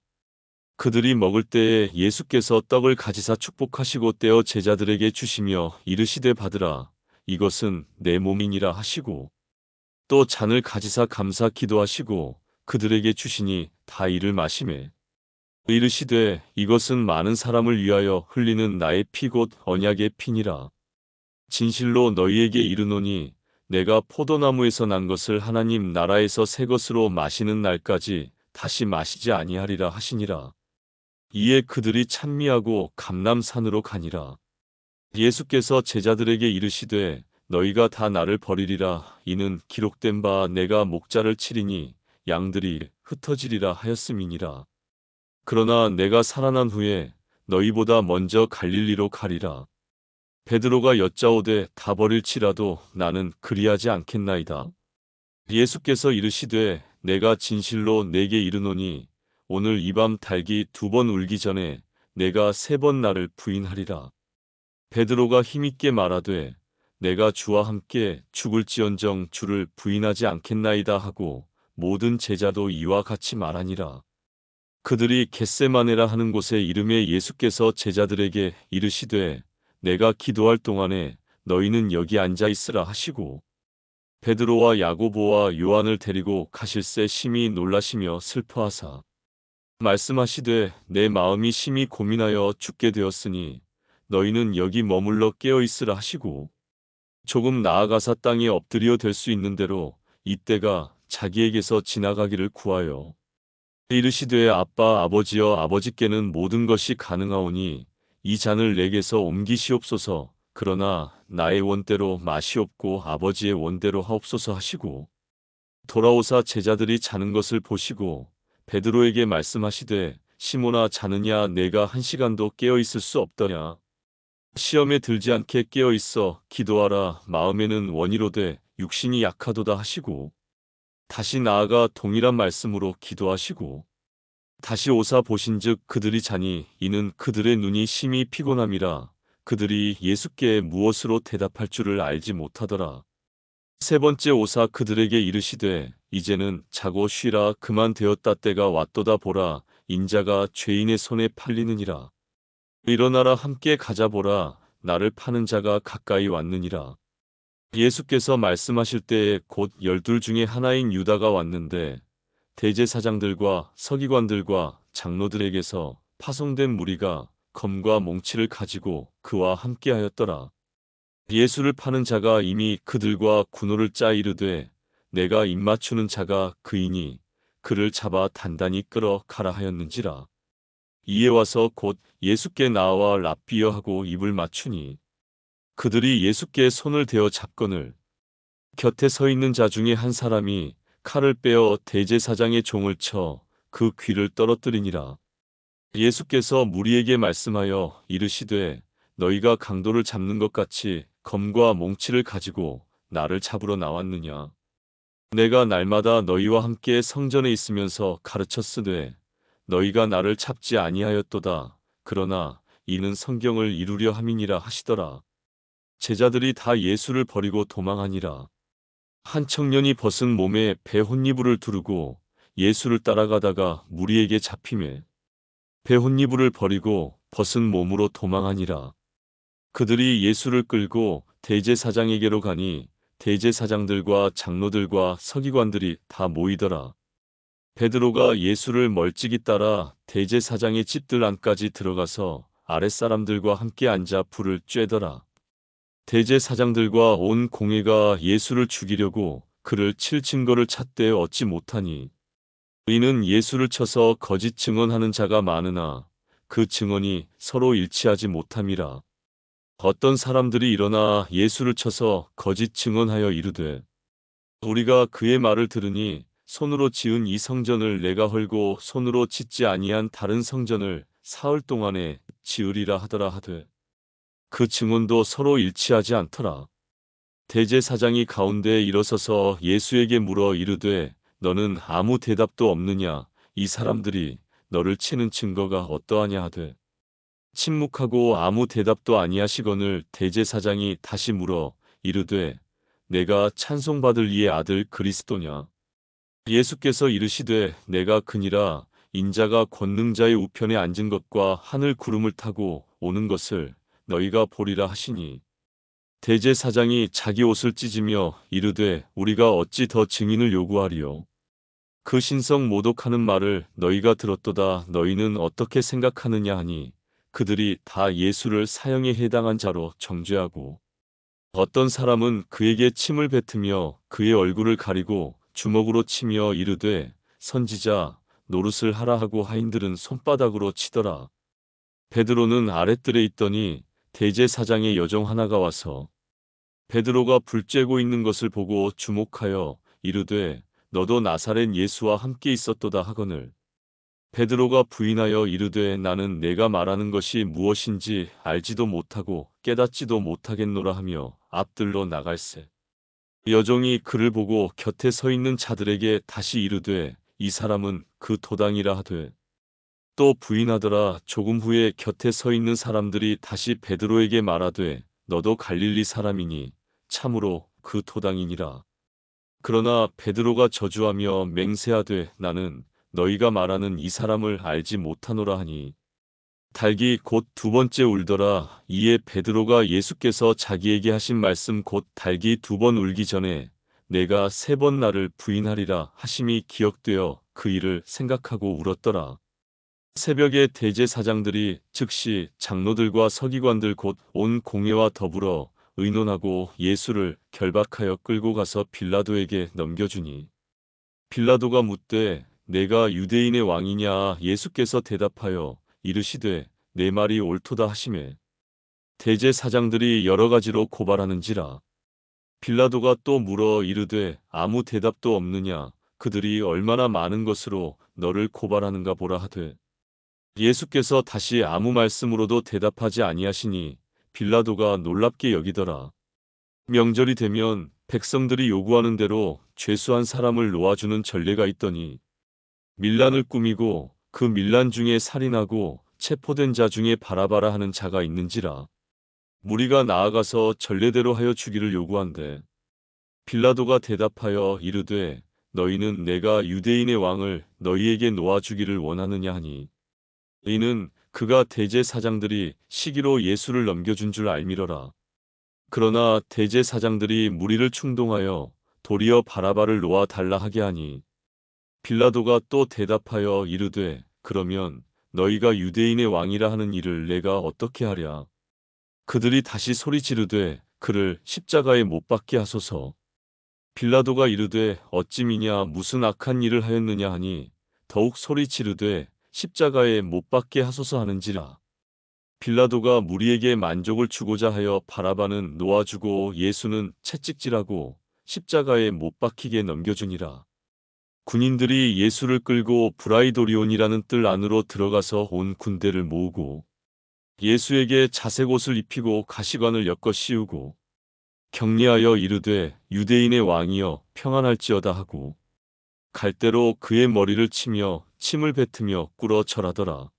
그들이 먹을 때에 예수께서 떡을 가지사 축복하시고 떼어 제자들에게 주시며 이르시되 받으라. 이것은 내 몸이니라 하시고 또 잔을 가지사 감사 기도하시고 그들에게 주시니 다 이를 마시매 이르시되 이것은 많은 사람을 위하여 흘리는 나의 피 곧 언약의 피니라. 진실로 너희에게 이르노니 내가 포도나무에서 난 것을 하나님 나라에서 새 것으로 마시는 날까지 다시 마시지 아니하리라 하시니라. 이에 그들이 찬미하고 감람산으로 가니라. 예수께서 제자들에게 이르시되 너희가 다 나를 버리리라. 이는 기록된 바 내가 목자를 치리니 양들이 흩어지리라 하였음이니라. 그러나 내가 살아난 후에 너희보다 먼저 갈릴리로 가리라. 베드로가 여짜오되 다 버릴지라도 나는 그리하지 않겠나이다. 예수께서 이르시되 내가 진실로 내게 이르노니 오늘 이 밤 닭이 2번 울기 전에 내가 3번 나를 부인하리라. 베드로가 힘있게 말하되 내가 주와 함께 죽을지언정 주를 부인하지 않겠나이다 하고 모든 제자도 이와 같이 말하니라. 그들이 겟세마네라 하는 곳에 이름에 예수께서 제자들에게 이르시되 내가 기도할 동안에 너희는 여기 앉아 있으라 하시고 베드로와 야고보와 요한을 데리고 가실새 심히 놀라시며 슬퍼하사 말씀하시되 내 마음이 심히 고민하여 죽게 되었으니 너희는 여기 머물러 깨어 있으라 하시고 조금 나아가사 땅에 엎드려 될 수 있는 대로 이때가 자기에게서 지나가기를 구하여 이르시되 아빠 아버지여 아버지께는 모든 것이 가능하오니 이 잔을 내게서 옮기시옵소서. 그러나 나의 원대로 마시옵고 아버지의 원대로 하옵소서 하시고 돌아오사 제자들이 자는 것을 보시고 베드로에게 말씀하시되 시몬아 자느냐 내가 1시간도 깨어 있을 수 없더냐. 시험에 들지 않게 깨어 있어 기도하라. 마음에는 원이로되 육신이 약하도다 하시고 다시 나아가 동일한 말씀으로 기도하시고 다시 오사 보신즉 그들이 자니 이는 그들의 눈이 심히 피곤함이라. 그들이 예수께 무엇으로 대답할 줄을 알지 못하더라. 3번째 오사 그들에게 이르시되 이제는 자고 쉬라. 그만 되었다. 때가 왔도다. 보라 인자가 죄인의 손에 팔리느니라. 일어나라 함께 가자. 보라 나를 파는 자가 가까이 왔느니라. 예수께서 말씀하실 때에 곧 12 중에 하나인 유다가 왔는데 대제사장들과 서기관들과 장로들에게서 파송된 무리가 검과 몽치를 가지고 그와 함께하였더라. 예수를 파는 자가 이미 그들과 군호를 짜 이르되 내가 입맞추는 자가 그이니 그를 잡아 단단히 끌어 가라 하였는지라. 이에 와서 곧 예수께 나와 랍비여 하고 입을 맞추니 그들이 예수께 손을 대어 잡거늘 곁에 서 있는 자 중에 한 사람이 칼을 빼어 대제사장의 종을 쳐 그 귀를 떨어뜨리니라. 예수께서 무리에게 말씀하여 이르시되 너희가 강도를 잡는 것 같이 검과 몽치를 가지고 나를 잡으러 나왔느냐. 내가 날마다 너희와 함께 성전에 있으면서 가르쳤으되 너희가 나를 찾지 아니하였도다. 그러나 이는 성경을 이루려 함이니라 하시더라. 제자들이 다 예수를 버리고 도망하니라. 한 청년이 벗은 몸에 배 혼니부를 두르고 예수를 따라가다가 무리에게 잡히매 배 혼니부를 버리고 벗은 몸으로 도망하니라. 그들이 예수를 끌고 대제사장에게로 가니 대제사장들과 장로들과 서기관들이 다 모이더라. 베드로가 예수를 멀찍이 따라 대제사장의 집들 안까지 들어가서 아랫사람들과 함께 앉아 불을 쬐더라. 대제사장들과 온 공회가 예수를 죽이려고 그를 칠 증거를 찾되 얻지 못하니 이는 예수를 쳐서 거짓 증언하는 자가 많으나 그 증언이 서로 일치하지 못함이라. 어떤 사람들이 일어나 예수를 쳐서 거짓 증언하여 이르되 우리가 그의 말을 들으니 손으로 지은 이 성전을 내가 헐고 손으로 짓지 아니한 다른 성전을 사흘 동안에 지으리라 하더라 하되 그 증언도 서로 일치하지 않더라. 대제사장이 가운데 일어서서 예수에게 물어 이르되 너는 아무 대답도 없느냐. 이 사람들이 너를 치는 증거가 어떠하냐 하되 침묵하고 아무 대답도 아니하시거늘 대제사장이 다시 물어 이르되 내가 찬송받을 이의 아들 그리스도냐. 예수께서 이르시되 내가 그니라. 인자가 권능자의 우편에 앉은 것과 하늘 구름을 타고 오는 것을 너희가 보리라 하시니 대제사장이 자기 옷을 찢으며 이르되 우리가 어찌 더 증인을 요구하리요. 그 신성 모독하는 말을 너희가 들었도다. 너희는 어떻게 생각하느냐 하니 그들이 다 예수를 사형에 해당한 자로 정죄하고 어떤 사람은 그에게 침을 뱉으며 그의 얼굴을 가리고 주먹으로 치며 이르되 선지자 노릇을 하라 하고 하인들은 손바닥으로 치더라. 베드로는 아랫뜰에 있더니 대제사장의 여종 하나가 와서 베드로가 불 쬐고 있는 것을 보고 주목하여 이르되 너도 나사렛 예수와 함께 있었도다 하거늘 베드로가 부인하여 이르되 나는 내가 말하는 것이 무엇인지 알지도 못하고 깨닫지도 못하겠노라 하며 앞들로 나갈새. 여종이 그를 보고 곁에 서 있는 자들에게 다시 이르되 이 사람은 그 도당이라 하되 또 부인하더라. 조금 후에 곁에 서 있는 사람들이 다시 베드로에게 말하되 너도 갈릴리 사람이니 참으로 그 도당이니라. 그러나 베드로가 저주하며 맹세하되 나는 너희가 말하는 이 사람을 알지 못하노라 하니 닭이 곧 두 번째 울더라. 이에 베드로가 예수께서 자기에게 하신 말씀 곧 닭이 두 번 울기 전에 내가 세 번 나를 부인하리라 하심이 기억되어 그 일을 생각하고 울었더라. 새벽에 대제사장들이 즉시 장로들과 서기관들 곧 온 공회와 더불어 의논하고 예수를 결박하여 끌고 가서 빌라도에게 넘겨주니 빌라도가 묻되 내가 유대인의 왕이냐. 예수께서 대답하여 이르시되 내 말이 옳도다 하시매 대제사장들이 여러 가지로 고발하는지라. 빌라도가 또 물어 이르되 아무 대답도 없느냐. 그들이 얼마나 많은 것으로 너를 고발하는가 보라 하되 예수께서 다시 아무 말씀으로도 대답하지 아니하시니 빌라도가 놀랍게 여기더라. 명절이 되면 백성들이 요구하는 대로 죄수한 사람을 놓아주는 전례가 있더니 밀란을 꾸미고 그 밀란 중에 살인하고 체포된 자 중에 바라바라 하는 자가 있는지라. 무리가 나아가서 전례대로 하여 주기를 요구한대. 빌라도가 대답하여 이르되 너희는 내가 유대인의 왕을 너희에게 놓아주기를 원하느냐 하니 이는 그가 대제사장들이 시기로 예수를 넘겨준 줄 알미러라. 그러나 대제사장들이 무리를 충동하여 도리어 바라바를 놓아 달라 하게 하니 빌라도가 또 대답하여 이르되 그러면 너희가 유대인의 왕이라 하는 일을 내가 어떻게 하랴. 그들이 다시 소리 지르되 그를 십자가에 못 박게 하소서. 빌라도가 이르되 어찌미냐 무슨 악한 일을 하였느냐 하니 더욱 소리 지르되 십자가에 못 박게 하소서 하는지라. 빌라도가 무리에게 만족을 주고자 하여 바라바는 놓아주고 예수는 채찍질하고 십자가에 못 박히게 넘겨주니라. 군인들이 예수를 끌고 브라이도리온이라는 뜰 안으로 들어가서 온 군대를 모으고 예수에게 자색 옷을 입히고 가시관을 엮어 씌우고 격리하여 이르되 유대인의 왕이여 평안할지어다 하고 갈대로 그의 머리를 치며 침을 뱉으며 꿇어 절하더라.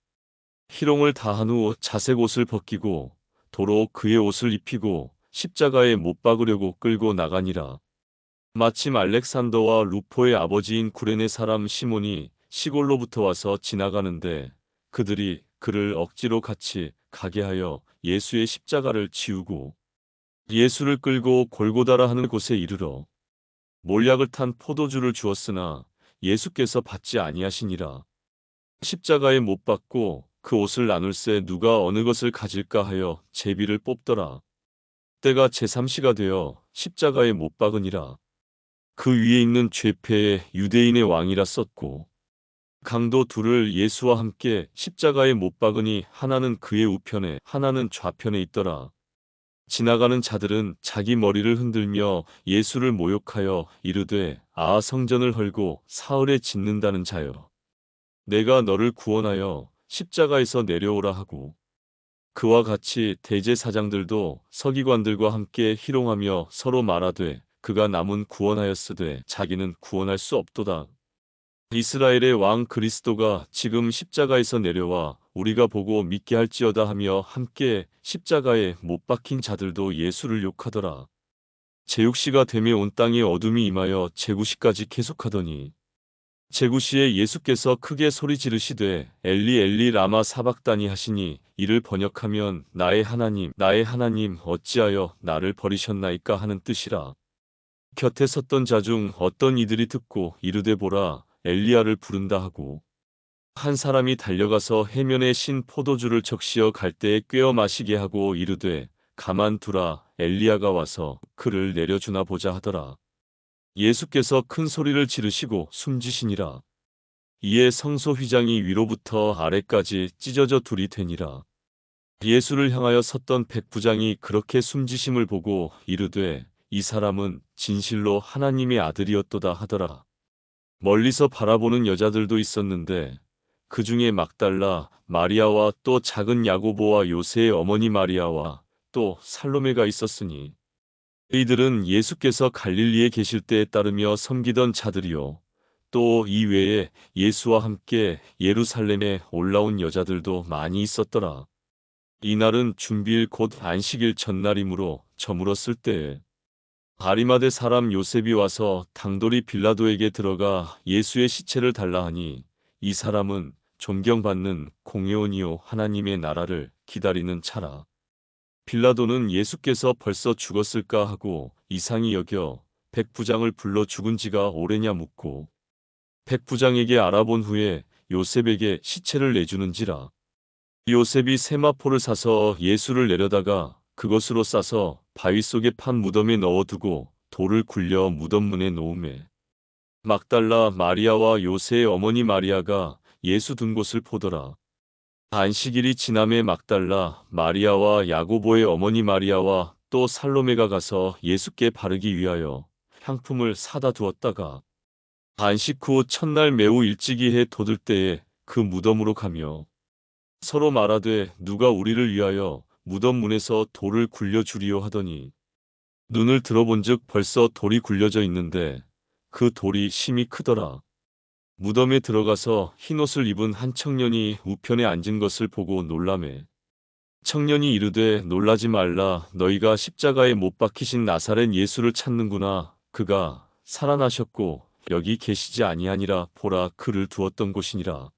희롱을 다한 후 자색 옷을 벗기고 도로 그의 옷을 입히고 십자가에 못 박으려고 끌고 나가니라. 마침 알렉산더와 루포의 아버지인 구레네 사람 시몬이 시골로부터 와서 지나가는데 그들이 그를 억지로 같이 가게 하여 예수의 십자가를 지우고 예수를 끌고 골고다라 하는 곳에 이르러 몰약을 탄 포도주를 주었으나 예수께서 받지 아니하시니라. 십자가에 못 박고 그 옷을 나눌새 누가 어느 것을 가질까 하여 제비를 뽑더라. 때가 제3시가 되어 십자가에 못 박으니라. 그 위에 있는 죄패에 유대인의 왕이라 썼고 강도 둘을 예수와 함께 십자가에 못 박으니 하나는 그의 우편에 하나는 좌편에 있더라. 지나가는 자들은 자기 머리를 흔들며 예수를 모욕하여 이르되 아 성전을 헐고 사흘에 짓는다는 자여 내가 너를 구원하여 십자가에서 내려오라 하고 그와 같이 대제사장들도 서기관들과 함께 희롱하며 서로 말하되 그가 남은 구원하였으되 자기는 구원할 수 없도다. 이스라엘의 왕 그리스도가 지금 십자가에서 내려와 우리가 보고 믿게 할지어다 하며 함께 십자가에 못 박힌 자들도 예수를 욕하더라. 제6시가 되매 온 땅에 어둠이 임하여 제9시까지 계속하더니 제9시에 예수께서 크게 소리 지르시되 엘리 엘리 라마 사박다니 하시니 이를 번역하면 나의 하나님 어찌하여 나를 버리셨나이까 하는 뜻이라. 곁에 섰던 자 중 어떤 이들이 듣고 이르되 보라 엘리야를 부른다 하고 한 사람이 달려가서 해면에 신 포도주를 적시어 갈대에 꿰어 마시게 하고 이르되 가만두라 엘리야가 와서 그를 내려주나 보자 하더라. 예수께서 큰 소리를 지르시고 숨지시니라. 이에 성소 휘장이 위로부터 아래까지 찢어져 둘이 되니라. 예수를 향하여 섰던 백부장이 그렇게 숨지심을 보고 이르되 이 사람은 진실로 하나님의 아들이었도다 하더라. 멀리서 바라보는 여자들도 있었는데 그 중에 막달라 마리아와 또 작은 야고보와 요새의 어머니 마리아와 또 살로메가 있었으니 이들은 예수께서 갈릴리에 계실 때에 따르며 섬기던 자들이요 또 이외에 예수와 함께 예루살렘에 올라온 여자들도 많이 있었더라. 이날은 준비일 곧 안식일 전날이므로 저물었을 때에 아리마대 사람 요셉이 와서 당돌이 빌라도에게 들어가 예수의 시체를 달라 하니 이 사람은 존경받는 공회원이요 하나님의 나라를 기다리는 차라. 빌라도는 예수께서 벌써 죽었을까 하고 이상히 여겨 백부장을 불러 죽은 지가 오래냐 묻고 백부장에게 알아본 후에 요셉에게 시체를 내주는지라. 요셉이 세마포를 사서 예수를 내려다가 그것으로 싸서 바위 속에 판 무덤에 넣어두고 돌을 굴려 무덤 문에 놓음에 막달라 마리아와 요새의 어머니 마리아가 예수 둔 곳을 보더라. 안식일이 지남에 막달라 마리아와 야고보의 어머니 마리아와 또 살로메가 가서 예수께 바르기 위하여 향품을 사다 두었다가 안식 후 첫날 매우 일찍이 해 돋을 때에 그 무덤으로 가며 서로 말하되 누가 우리를 위하여 무덤 문에서 돌을 굴려주리요 하더니 눈을 들어본즉 벌써 돌이 굴려져 있는데 그 돌이 심히 크더라. 무덤에 들어가서 흰옷을 입은 한 청년이 우편에 앉은 것을 보고 놀라매 청년이 이르되 놀라지 말라 너희가 십자가에 못 박히신 나사렛 예수를 찾는구나. 그가 살아나셨고 여기 계시지 아니하니라. 보라 그를 두었던 곳이니라.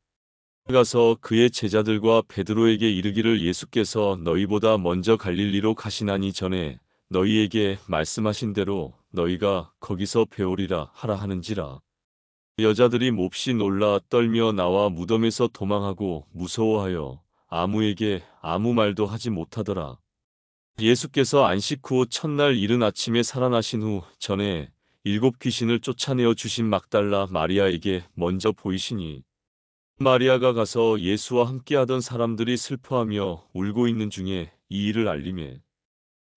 가서 그의 제자들과 베드로에게 이르기를 예수께서 너희보다 먼저 갈릴리로 가시나니 전에 너희에게 말씀하신 대로 너희가 거기서 배우리라 하라 하는지라. 여자들이 몹시 놀라 떨며 나와 무덤에서 도망하고 무서워하여 아무에게 아무 말도 하지 못하더라. 예수께서 안식 후 첫날 이른 아침에 살아나신 후 전에 일곱 귀신을 쫓아내어 주신 막달라 마리아에게 먼저 보이시니 마리아가 가서 예수와 함께하던 사람들이 슬퍼하며 울고 있는 중에 이 일을 알리매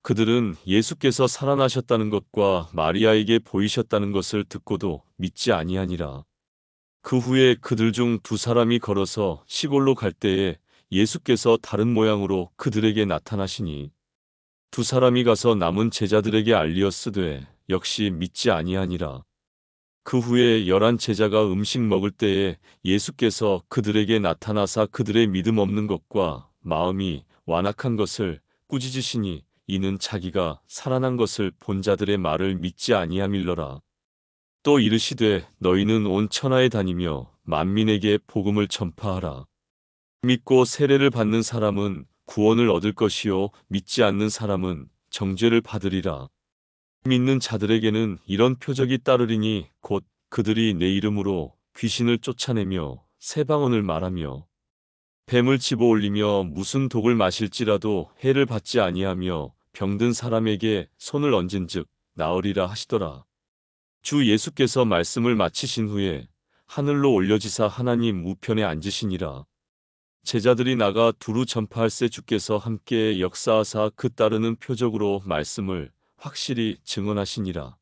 그들은 예수께서 살아나셨다는 것과 마리아에게 보이셨다는 것을 듣고도 믿지 아니하니라. 그 후에 그들 중 두 사람이 걸어서 시골로 갈 때에 예수께서 다른 모양으로 그들에게 나타나시니 두 사람이 가서 남은 제자들에게 알리었으되 역시 믿지 아니하니라. 그 후에 11 제자가 음식 먹을 때에 예수께서 그들에게 나타나사 그들의 믿음 없는 것과 마음이 완악한 것을 꾸짖으시니 이는 자기가 살아난 것을 본 자들의 말을 믿지 아니함일러라. 또 이르시되 너희는 온 천하에 다니며 만민에게 복음을 전파하라. 믿고 세례를 받는 사람은 구원을 얻을 것이요 믿지 않는 사람은 정죄를 받으리라. 믿는 자들에게는 이런 표적이 따르리니 곧 그들이 내 이름으로 귀신을 쫓아내며 새 방언을 말하며 뱀을 집어 올리며 무슨 독을 마실지라도 해를 받지 아니하며 병든 사람에게 손을 얹은즉 나으리라 하시더라. 주 예수께서 말씀을 마치신 후에 하늘로 올려지사 하나님 우편에 앉으시니라. 제자들이 나가 두루 전파할세 주께서 함께 역사하사 그 따르는 표적으로 말씀을 확실히 증언하시니라.